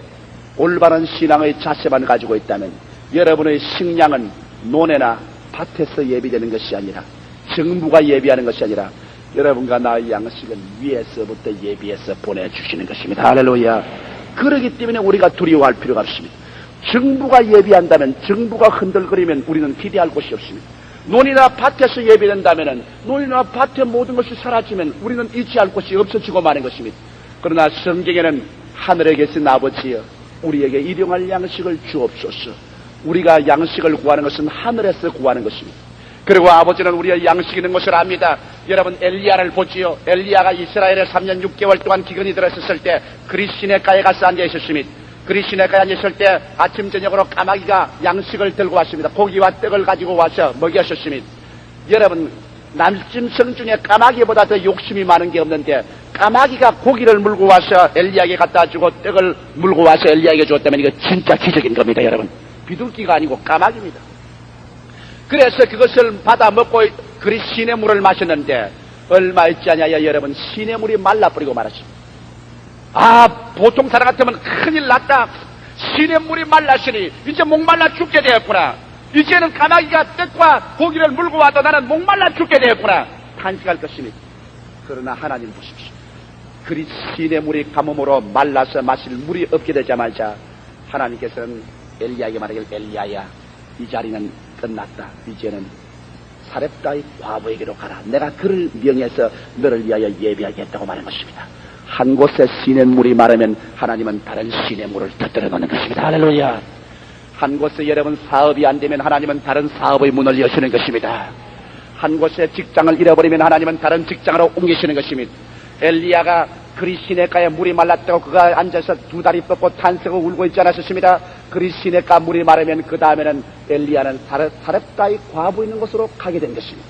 S2: 올바른 신앙의 자세만 가지고 있다면 여러분의 식량은 논에나 밭에서 예비되는 것이 아니라 정부가 예비하는 것이 아니라 여러분과 나의 양식은 위에서부터 예비해서 보내주시는 것입니다. 할렐루야. 그러기 때문에 우리가 두려워할 필요가 없습니다. 정부가 예비한다면, 정부가 흔들거리면 우리는 기대할 곳이 없습니다. 논이나 밭에서 예비된다면 논이나 밭의 모든 것이 사라지면 우리는 의지할 곳이 없어지고 마는 것입니다. 그러나 성경에는 하늘에 계신 아버지여 우리에게 일용할 양식을 주옵소서. 우리가 양식을 구하는 것은 하늘에서 구하는 것입니다. 그리고 아버지는 우리의 양식이 있는 것을 압니다. 여러분 엘리야를 보지요. 엘리야가 이스라엘에 3년 6개월 동안 기근이 들었을 때 그리 시내가에 가서 앉아 있었습니다. 그리 시내가에 앉아 있을 때 아침 저녁으로 까마귀가 양식을 들고 왔습니다. 고기와 떡을 가지고 와서 먹였었습니다. 여러분 남짐승 중에 까마귀보다 더 욕심이 많은 게 없는데 까마귀가 고기를 물고 와서 엘리야에게 갖다 주고 떡을 물고 와서 엘리야에게 줬다면 이거 진짜 기적인 겁니다. 여러분 비둘기가 아니고 까마귀입니다. 그래서 그것을 받아 먹고 그리 시냇물을 마셨는데 얼마 있지 않아야 여러분 시냇물이 말라버리고 말았습니다. 아 보통 사람 같으면 큰일 났다. 시냇물이 말랐으니 이제 목말라 죽게 되었구나. 이제는 까마귀가 떡과 고기를 물고 와도 나는 목말라 죽게 되었구나 탄식할 것입니다. 그러나 하나님 보십시오. 그리 시냇물이 가뭄으로 말라서 마실 물이 없게 되자마자 하나님께서는 엘리야에게 말하길 엘리야야 이 자리는 끝났다. 이제는 사렙다의 과부에게로 가라. 내가 그를 명해서 너를 위하여 예비하겠다고 말한 것입니다. 한 곳에 시냇물이 마르면 하나님은 다른 시냇물을 터뜨려 놓는 것입니다. 할렐루야. 한 곳에 여러분 사업이 안 되면 하나님은 다른 사업의 문을 여시는 것입니다. 한 곳에 직장을 잃어버리면 하나님은 다른 직장으로 옮기시는 것입니다. 엘리야가 그리 시냇가에 물이 말랐다고 그가 앉아서 두 다리 뻗고 탄식을 울고 있지 않았습니다. 그리 시냇가 물이 마르면 그 다음에는 엘리야는 사렙다의 과부 있는 곳으로 가게 된 것입니다.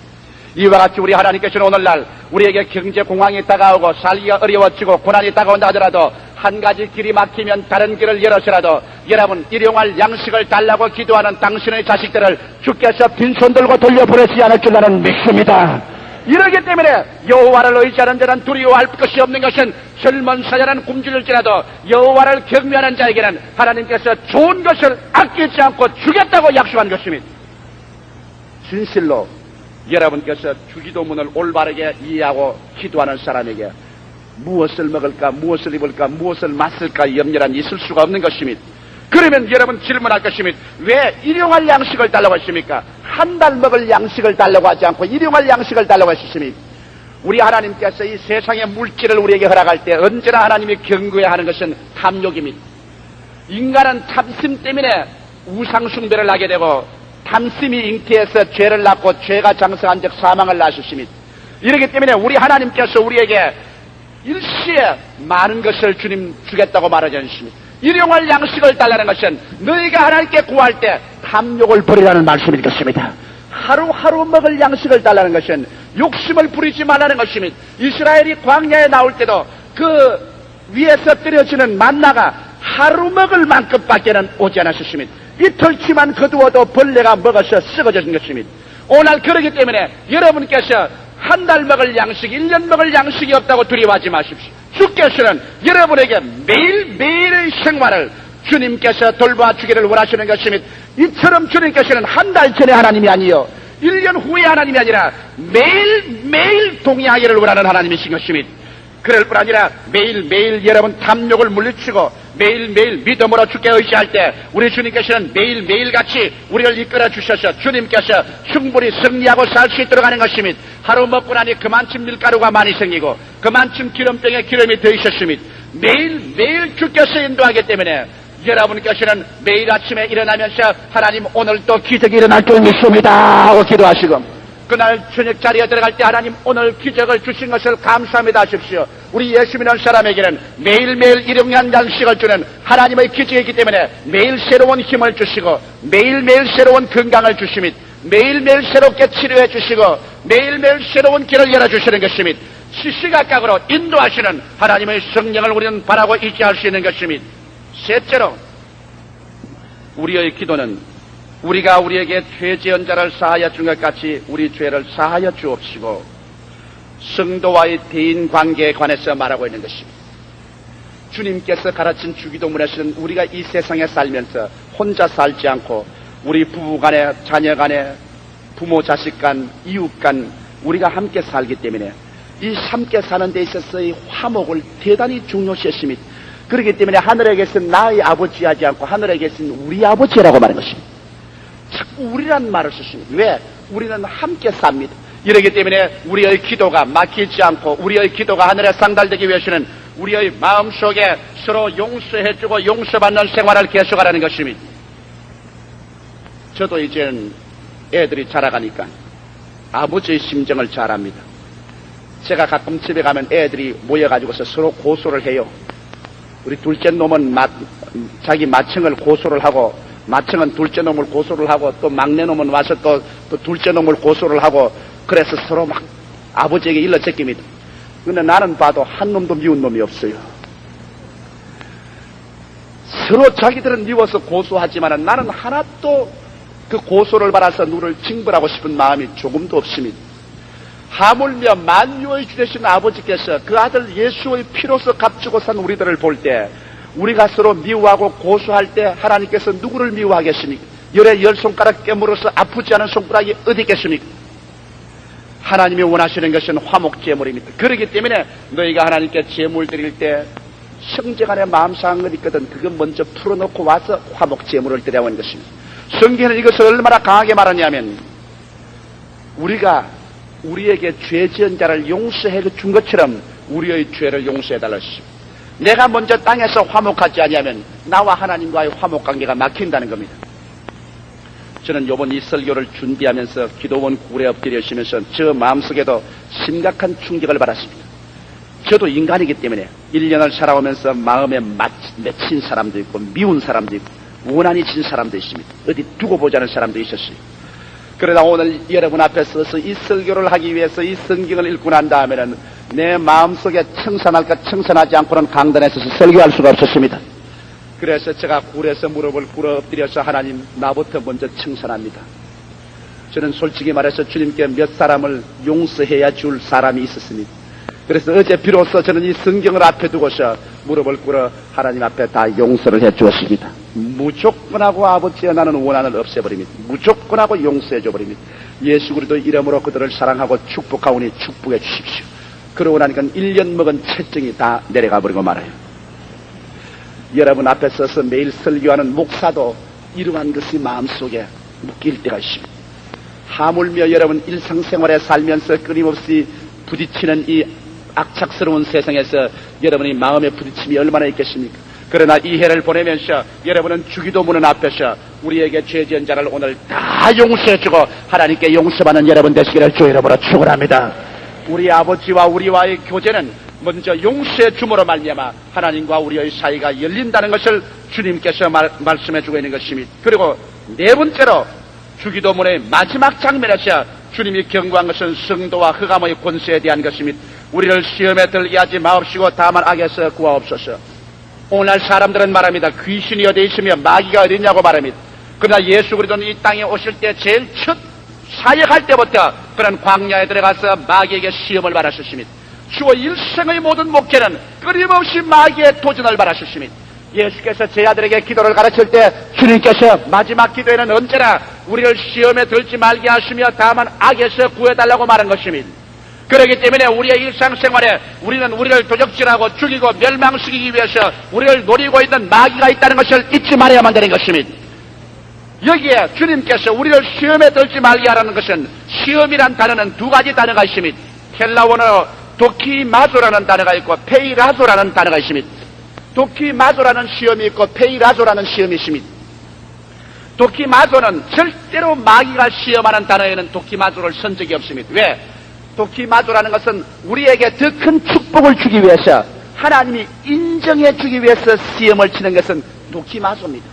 S2: 이와 같이 우리 하나님께서는 오늘날 우리에게 경제 공황이 다가오고 살기가 어려워지고 고난이 다가온다 하더라도 한 가지 길이 막히면 다른 길을 열어서라도 여러분 일용할 양식을 달라고 기도하는 당신의 자식들을 주께서 빈손 들고 돌려보내지 않을 줄 나는 믿습니다. 이러기 때문에 여호와를 의지하는 자는 두려워할 것이 없는 것은 젊은 사자는 굶주릴지라도 여호와를 경외하는 자에게는 하나님께서 좋은 것을 아끼지 않고 주겠다고 약속한 것입니다. 진실로 여러분께서 주기도문을 올바르게 이해하고 기도하는 사람에게 무엇을 먹을까, 무엇을 입을까, 무엇을 마실까 염려란 있을 수가 없는 것입니다. 그러면 여러분 질문할 것입니다. 왜 일용할 양식을 달라고 했습니까? 한 달 먹을 양식을 달라고 하지 않고 일용할 양식을 달라고 했습니다. 우리 하나님께서 이 세상의 물질을 우리에게 허락할 때 언제나 하나님이 경고해야 하는 것은 탐욕입니다. 인간은 탐심 때문에 우상숭배를 하게 되고 탐심이 잉태해서 죄를 낳고 죄가 장성한 즉 사망을 낳으셨습니다. 이렇기 때문에 우리 하나님께서 우리에게 일시에 많은 것을 주님 주겠다고 말하지 않습니다. 일용할 양식을 달라는 것은 너희가 하나님께 구할 때 탐욕을 버리라는 말씀일 것입니다. 하루하루 먹을 양식을 달라는 것은 욕심을 부리지 말라는 것입니다. 이스라엘이 광야에 나올 때도 그 위에서 떨어지는 만나가 하루 먹을 만큼밖에는 오지 않았습니다. 이틀치만 거두어도 벌레가 먹어서 썩어진 것입니다. 오늘 그러기 때문에 여러분께서 한 달 먹을 양식, 1년 먹을 양식이 없다고 두려워하지 마십시오. 주께서는 여러분에게 매일매일의 생활을 주님께서 돌봐주기를 원하시는 것입니다. 이처럼 주님께서는 한 달 전에 하나님이 아니요 1년 후에 하나님이 아니라 매일매일 동의하기를 원하는 하나님이신 것입니다. 그럴 뿐 아니라 매일매일 여러분 탐욕을 물리치고 매일매일 믿음으로 주께 의지할 때 우리 주님께서는 매일매일 같이 우리를 이끌어 주셔서 주님께서 충분히 승리하고 살 수 있도록 하는 것입니다. 하루 먹고 나니 그만큼 밀가루가 많이 생기고 그만큼 기름병에 기름이 더 있었습니다. 매일매일 주께서 인도하기 때문에 여러분께서는 매일 아침에 일어나면서 하나님 오늘 또 기적이 일어날 줄 믿습니다 하고 기도하시고 그날 저녁 자리에 들어갈 때 하나님 오늘 기적을 주신 것을 감사합니다 하십시오. 우리 예수 믿는 사람에게는 매일매일 일용할 양식을 주는 하나님의 기적이기 때문에 매일 새로운 힘을 주시고 매일매일 새로운 건강을 주십니다. 매일매일 새롭게 치료해 주시고 매일매일 새로운 길을 열어주시는 것입니다. 시시각각으로 인도하시는 하나님의 성령을 우리는 바라고 의지할 수 있는 것입니다. 셋째로 우리의 기도는 우리가 우리에게 죄 지은 자를 사하여 준 것 같이 우리 죄를 사하여 주옵시고 성도와의 대인 관계에 관해서 말하고 있는 것입니다. 주님께서 가르친 주기도문에서는 우리가 이 세상에 살면서 혼자 살지 않고 우리 부부 간에, 자녀 간에, 부모 자식 간, 이웃 간 우리가 함께 살기 때문에 이 함께 사는 데 있어서의 화목을 대단히 중요시했습니다. 그렇기 때문에 하늘에 계신 나의 아버지 하지 않고 하늘에 계신 우리 아버지라고 말하는 것입니다. 자꾸 우리란 말을 쓰십니다. 왜? 우리는 함께 삽니다. 이러기 때문에 우리의 기도가 막히지 않고 우리의 기도가 하늘에 상달되기 위해서는 우리의 마음속에 서로 용서해주고 용서받는 생활을 계속하라는 것입니다. 저도 이제는 애들이 자라가니까 아버지의 심정을 잘 압니다. 제가 가끔 집에 가면 애들이 모여가지고서 서로 고소를 해요. 우리 둘째 놈은 자기 맏형을 고소를 하고, 맏형은 둘째 놈을 고소를 하고, 또 막내 놈은 와서 또 둘째 놈을 고소를 하고, 그래서 서로 막 아버지에게 일러 제낍니다. 근데 나는 봐도 한 놈도 미운 놈이 없어요. 서로 자기들은 미워서 고소하지만 나는 하나도 그 고소를 받아서 누를 징벌하고 싶은 마음이 조금도 없습니다. 하물며 만유의 주 되신 아버지께서 그 아들 예수의 피로서 값주고 산 우리들을 볼 때 우리가 서로 미워하고 고소할 때 하나님께서 누구를 미워하겠습니까? 열에 10손가락 깨물어서 아프지 않은 손가락이 어디 있겠습니까? 하나님이 원하시는 것은 화목제물입니다. 그렇기 때문에 너희가 하나님께 제물 드릴 때 형제간에 마음 상한 것 있거든 그거 먼저 풀어놓고 와서 화목제물을 드려야 하는 것입니다. 성경에는 이것을 얼마나 강하게 말하냐면 우리가 우리에게 죄 지은 자를 용서해 준 것처럼 우리의 죄를 용서해 달라 했습니다. 내가 먼저 땅에서 화목하지 않으면 나와 하나님과의 화목 관계가 막힌다는 겁니다. 저는 이번 이 설교를 준비하면서 기도원 굴에 엎드려 있으면서 저 마음속에도 심각한 충격을 받았습니다. 저도 인간이기 때문에 1년을 살아오면서 마음에 맺힌 사람도 있고 미운 사람도 있고 원한이 진 사람도 있습니다. 어디 두고 보자는 사람도 있었어요. 그러나 오늘 여러분 앞에 서서 이 설교를 하기 위해서 이 성경을 읽고 난 다음에는 내 마음속에 청산할까 청산하지 않고는 강단에 서서 설교할 수가 없었습니다. 그래서 제가 굴에서 무릎을 꿇어 엎드려서 하나님 나부터 먼저 청산합니다. 저는 솔직히 말해서 주님께 몇 사람을 용서해야 줄 사람이 있었습니다. 그래서 어제 비로소 저는 이 성경을 앞에 두고서 무릎을 꿇어 하나님 앞에 다 용서를 해 주었습니다. 무조건 하고 아버지여 나는 원한을 없애버립니다. 무조건 하고 용서해 줘버립니다. 예수 그리스도 이름으로 그들을 사랑하고 축복하오니 축복해 주십시오. 그러고 나니까 1년 먹은 채증이 다 내려가 버리고 말아요. 여러분 앞에 서서 매일 설교하는 목사도 이러한 것이 마음속에 묶일 때가 있습니다. 하물며 여러분 일상생활에 살면서 끊임없이 부딪히는 이 악착스러운 세상에서 여러분이 마음의 부딪힘이 얼마나 있겠습니까? 그러나 이 해를 보내면서 여러분은 주기도문 앞에서 우리에게 죄 지은 자를 오늘 다 용서해주고 하나님께 용서받는 여러분 되시기를 주의 이름으로 축원합니다. 우리 아버지와 우리와의 교제는 먼저 용서해 줌으로 말미암아 하나님과 우리의 사이가 열린다는 것을 주님께서 말씀해주고 있는 것입니다. 그리고 네 번째로 주기도문의 마지막 장면에서 주님이 경고한 것은 성도와 흑암의 권세에 대한 것입니다. 우리를 시험에 들게 하지 마옵시고 다만 악에서 구하옵소서. 오늘 사람들은 말합니다. 귀신이 어디 있으며 마귀가 어디 있냐고 말합니다. 그러나 예수 그리스도는 이 땅에 오실 때 제일 첫 사역할 때부터 그런 광야에 들어가서 마귀에게 시험을 받았습니다. 주어 일생의 모든 목회는 끊임없이 마귀의 도전을 받았습니다. 예수께서 제 아들에게 기도를 가르칠 때 주님께서 마지막 기도에는 언제나 우리를 시험에 들지 말게 하시며 다만 악에서 구해달라고 말한 것입니다. 그렇기 때문에 우리의 일상생활에 우리는 우리를 도적질하고 죽이고 멸망시키기 위해서 우리를 노리고 있는 마귀가 있다는 것을 잊지 말아야만 되는 것입니다. 여기에 주님께서 우리를 시험에 들지 말게 하라는 것은 시험이란 단어는 두 가지 단어가 있습니다. 헬라어로 도키마조라는 단어가 있고 페이라조라는 단어가 있습니다. 도키마조라는 시험이 있고 페이라조라는 시험이 있습니다. 도키마조는 절대로 마귀가 시험하는 단어에는 도키마조를 쓴 적이 없습니다. 왜? 도키마조라는 것은 우리에게 더 큰 축복을 주기 위해서 하나님이 인정해 주기 위해서 시험을 치는 것은 도키마조입니다.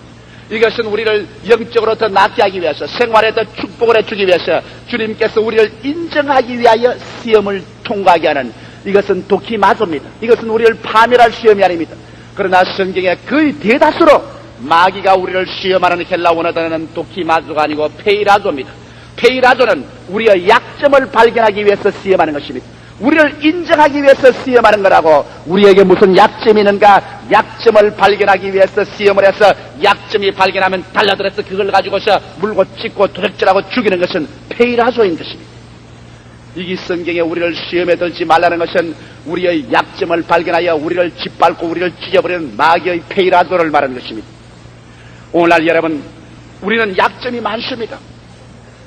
S2: 이것은 우리를 영적으로 더 낫게 하기 위해서 생활에 더 축복을 해주기 위해서 주님께서 우리를 인정하기 위하여 시험을 통과하게 하는 이것은 도키마조입니다. 이것은 우리를 파멸할 시험이 아닙니다. 그러나 성경에 거의 대다수로 마귀가 우리를 시험하는 헬라어로 단어는 도키마조가 아니고 페이라조입니다. 페이라조는 우리의 약점을 발견하기 위해서 시험하는 것입니다. 우리를 인정하기 위해서 시험하는 거라고. 우리에게 무슨 약점이 있는가? 약점을 발견하기 위해서 시험을 해서 약점이 발견하면 달라들어서 그걸 가지고서 물고 찢고 도적질하고 죽이는 것은 페이라소인 것입니다. 이 성경에 우리를 시험에 들지 말라는 것은 우리의 약점을 발견하여 우리를 짓밟고 우리를 찢어버리는 마귀의 페이라소를 말하는 것입니다. 오늘날 여러분, 우리는 약점이 많습니다.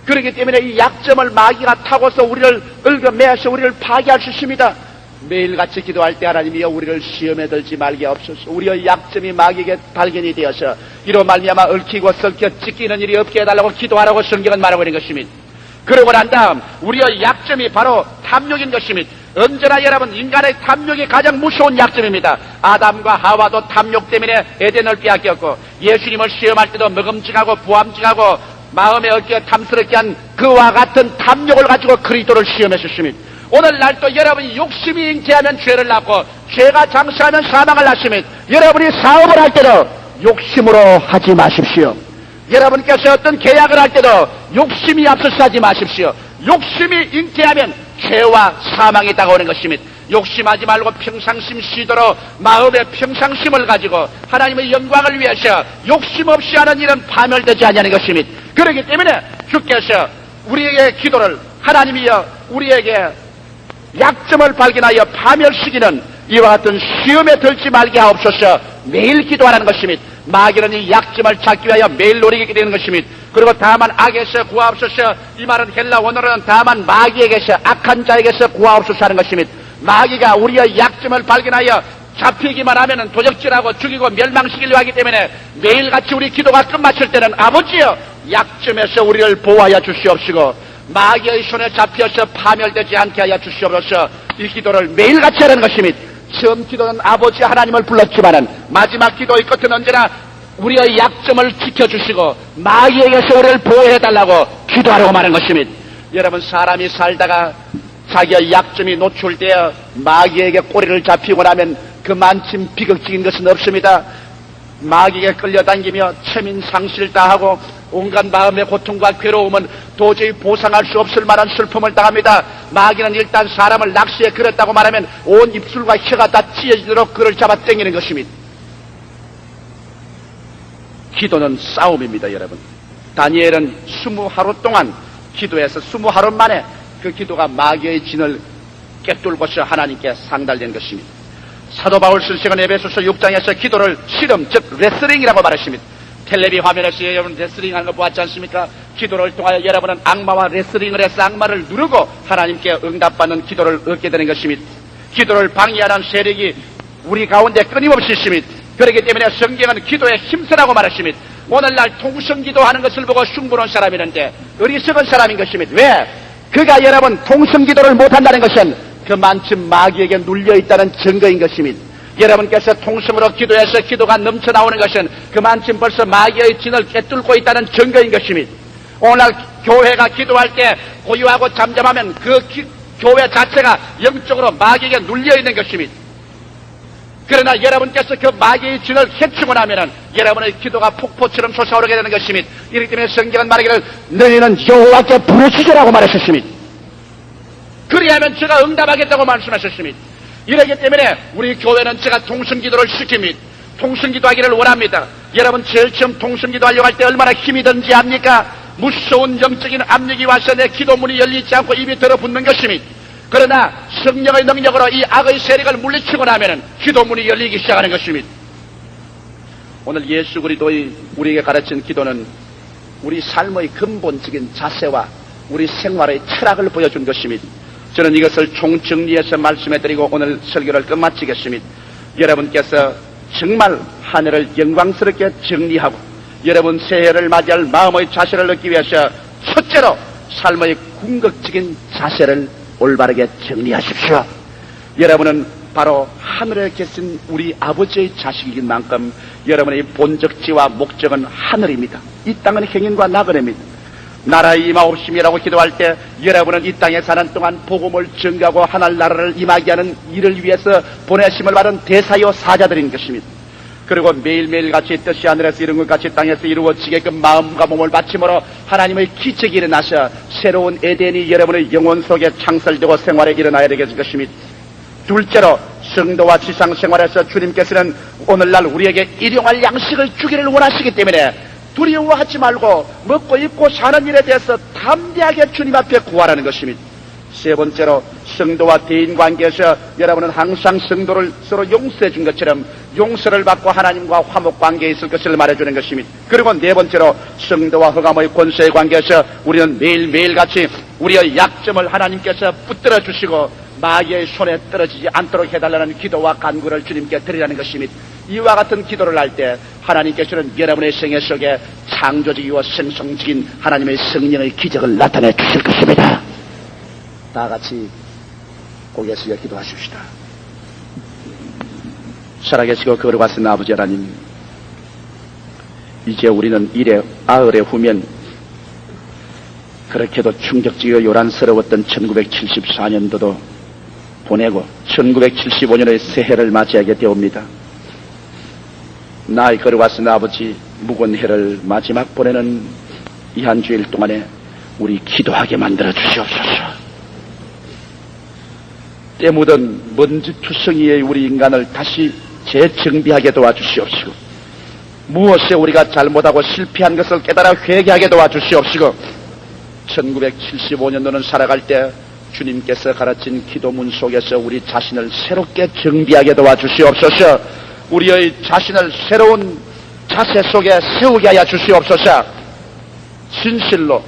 S2: 그렇기 때문에 이 약점을 마귀가 타고서 우리를 얽어매서 우리를 파괴할 수 있습니다. 매일같이 기도할 때 하나님이여 우리를 시험에 들지 말게 없소서. 우리의 약점이 마귀에게 발견이 되어서 이로 말미암아 얽히고 썩혀 찢기는 일이 없게 해달라고 기도하라고 성경은 말하고 있는 것입니다. 그러고 난 다음 우리의 약점이 바로 탐욕인 것입니다. 언제나 여러분, 인간의 탐욕이 가장 무서운 약점입니다. 아담과 하와도 탐욕 때문에 에덴을 빼앗겼고, 예수님을 시험할 때도 먹음직하고 부함직하고 마음에 얽혀 탐스럽게 한 그와 같은 탐욕을 가지고 그리스도를 시험했었습니다. 오늘날 또 여러분이 욕심이 잉태하면 죄를 낳고, 죄가 장수하면 사망을 낳습니다. 여러분이 사업을 할 때도 욕심으로 하지 마십시오. 여러분께서 어떤 계약을 할 때도 욕심이 앞서서 하지 마십시오. 욕심이 잉태하면 죄와 사망이 다가오는 것입니다. 욕심하지 말고 평상심 시도로 마음의 평상심을 가지고 하나님의 영광을 위해서 욕심 없이 하는 일은 파멸되지 않냐는 것입니다. 그렇기 때문에 주께서 우리에게 기도를, 하나님이여 우리에게 약점을 발견하여 파멸시키는 이와 같은 시험에 들지 말게 하옵소서. 매일 기도하라는 것입니다. 마귀는 이 약점을 찾기 위하여 매일 노리게 되는 것입니다. 그리고 다만 악에서 구하옵소서. 이 말은 헬라 원어로는 다만 마귀에게서, 악한 자에게서 구하옵소서 하는 것입니다. 마귀가 우리의 약점을 발견하여 잡히기만 하면 도적질하고 죽이고 멸망시키려 하기 때문에 매일같이 우리 기도가 끝마칠 때는 아버지여 약점에서 우리를 보호하여 주시옵시고 마귀의 손에 잡혀서 파멸되지 않게 하여 주시옵소서. 이 기도를 매일같이 하는 것입니다. 처음 기도는 아버지 하나님을 불렀지만은 마지막 기도의 끝은 언제나 우리의 약점을 지켜주시고 마귀에게서 우리를 보호해달라고 기도하라고 말하는 것입니다. 여러분, 사람이 살다가 자기의 약점이 노출되어 마귀에게 꼬리를 잡히고 나면 그만큼 비극적인 것은 없습니다. 마귀에게 끌려다니며 체민 상실 다하고 온갖 마음의 고통과 괴로움은 도저히 보상할 수 없을 만한 슬픔을 당합니다. 마귀는 일단 사람을 낚시에 걸었다고 말하면 온 입술과 혀가 다 찢어지도록 그를 잡아 당기는 것입니다. 기도는 싸움입니다, 여러분. 다니엘은 20하루 동안 기도해서 20하루 만에 그 기도가 마귀의 진을 꿰뚫고서 하나님께 상달된 것입니다. 사도 바울 스승은 에베소서 6장에서 기도를 실험, 즉 레슬링이라고 말했습니다. 텔레비 화면에서 여러분 레슬링하는 거 보았지 않습니까? 기도를 통하여 여러분은 악마와 레슬링을 해서 악마를 누르고 하나님께 응답받는 기도를 얻게 되는 것입니다. 기도를 방해하는 세력이 우리 가운데 끊임없이 있습니다. 그렇기 때문에 성경은 기도의 힘쓰라고 말했습니다. 오늘날 통성기도하는 것을 보고 흉보는 사람이 있는데 어리석은 사람인 것입니다. 왜? 그가 여러분 통성기도를 못한다는 것은 그만큼 마귀에게 눌려있다는 증거인 것입니다. 여러분께서 통성으로 기도해서 기도가 넘쳐나오는 것은 그만큼 벌써 마귀의 진을 꿰뚫고 있다는 증거인 것입니다. 오늘날 교회가 기도할 때 고요하고 잠잠하면 그 교회 자체가 영적으로 마귀에게 눌려있는 것입니다. 그러나 여러분께서 그 마귀의 진을 해치고 나면은 여러분의 기도가 폭포처럼 솟아오르게 되는 것입니다. 이렇기 때문에 성경은 말하기를 너희는 여호와께 부르짖으라고 말하셨습니다. 그리하면 제가 응답하겠다고 말씀하셨습니다. 이러기 때문에 우리 교회는 제가 통성기도를 시킵니다. 통성기도하기를 원합니다. 여러분 제일 처음 통성기도하려고 할 때 얼마나 힘이 든지 압니까? 무서운 영적인 압력이 와서 내 기도문이 열리지 않고 입이 들어붙는 것입니다. 그러나 성령의 능력으로 이 악의 세력을 물리치고 나면은 기도문이 열리기 시작하는 것입니다. 오늘 예수 그리스도의 우리에게 가르친 기도는 우리 삶의 근본적인 자세와 우리 생활의 철학을 보여준 것입니다. 저는 이것을 총정리해서 말씀해드리고 오늘 설교를 끝마치겠습니다. 여러분께서 정말 하늘을 영광스럽게 정리하고 여러분 새해를 맞이할 마음의 자세를 얻기 위해서 첫째로 삶의 궁극적인 자세를 올바르게 정리하십시오. 여러분은 바로 하늘에 계신 우리 아버지의 자식이긴 만큼 여러분의 본적지와 목적은 하늘입니다. 이 땅은 행인과 나그네입니다. 나라의 임하옵심이라고 기도할 때 여러분은 이 땅에 사는 동안 복음을 전가하고 하늘나라를 임하게 하는 일을 위해서 보내심을 받은 대사요 사자들인 것입니다. 그리고 매일매일 같이 뜻이 하늘에서 이룬 것 같이 땅에서 이루어지게끔 마음과 몸을 바침으로 하나님의 기적이 일어나셔 새로운 에덴이 여러분의 영혼 속에 창설되고 생활에 일어나야 되겠을 것입니다. 둘째로 성도와 지상생활에서 주님께서는 오늘날 우리에게 일용할 양식을 주기를 원하시기 때문에 두려워하지 말고 먹고 입고 사는 일에 대해서 담대하게 주님 앞에 구하라는 것입니다. 세 번째로 성도와 대인관계에서 여러분은 항상 성도를 서로 용서해 준 것처럼 용서를 받고 하나님과 화목관계에 있을 것을 말해주는 것입니다. 그리고 네 번째로 성도와 흑암의 권세의 관계에서 우리는 매일매일 같이 우리의 약점을 하나님께서 붙들어 주시고 마귀의 손에 떨어지지 않도록 해달라는 기도와 간구를 주님께 드리라는 것입니다. 이와 같은 기도를 할 때 하나님께서는 여러분의 생애 속에 창조적이고 생성적인 하나님의 성령의 기적을 나타내 주실 것입니다. 다 같이 고개 숙여 기도하십시다. 살아계시고 거룩하신 아버지 하나님, 이제 우리는 이래 아흘에 후면 그렇게도 충격적이고 요란스러웠던 1974년도도 보내고 1975년의 새해를 맞이하게 되옵니다. 나의 거룩하신 아버지, 묵은 해를 마지막 보내는 이 한 주일 동안에 우리 기도하게 만들어 주시옵소서. 때 묻은 먼지투성이의 우리 인간을 다시 재정비하게 도와주시옵시고, 무엇에 우리가 잘못하고 실패한 것을 깨달아 회개하게 도와주시옵시고, 1975년도는 살아갈 때 주님께서 가르친 기도문 속에서 우리 자신을 새롭게 정비하게 도와주시옵소서. 우리의 자신을 새로운 자세 속에 세우게 하여 주시옵소서. 진실로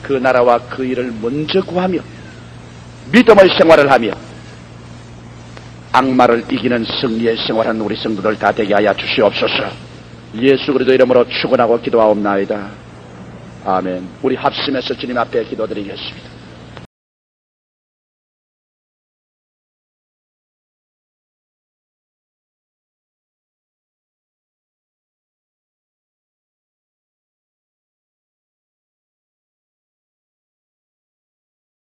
S2: 그 나라와 그 일을 먼저 구하며 믿음의 생활을 하며 악마를 이기는 승리의 생활한 우리 성도들 다 되게 하여 주시옵소서. 예수 그리스도 이름으로 축원하고 기도하옵나이다. 아멘. 우리 합심해서 주님 앞에 기도드리겠습니다.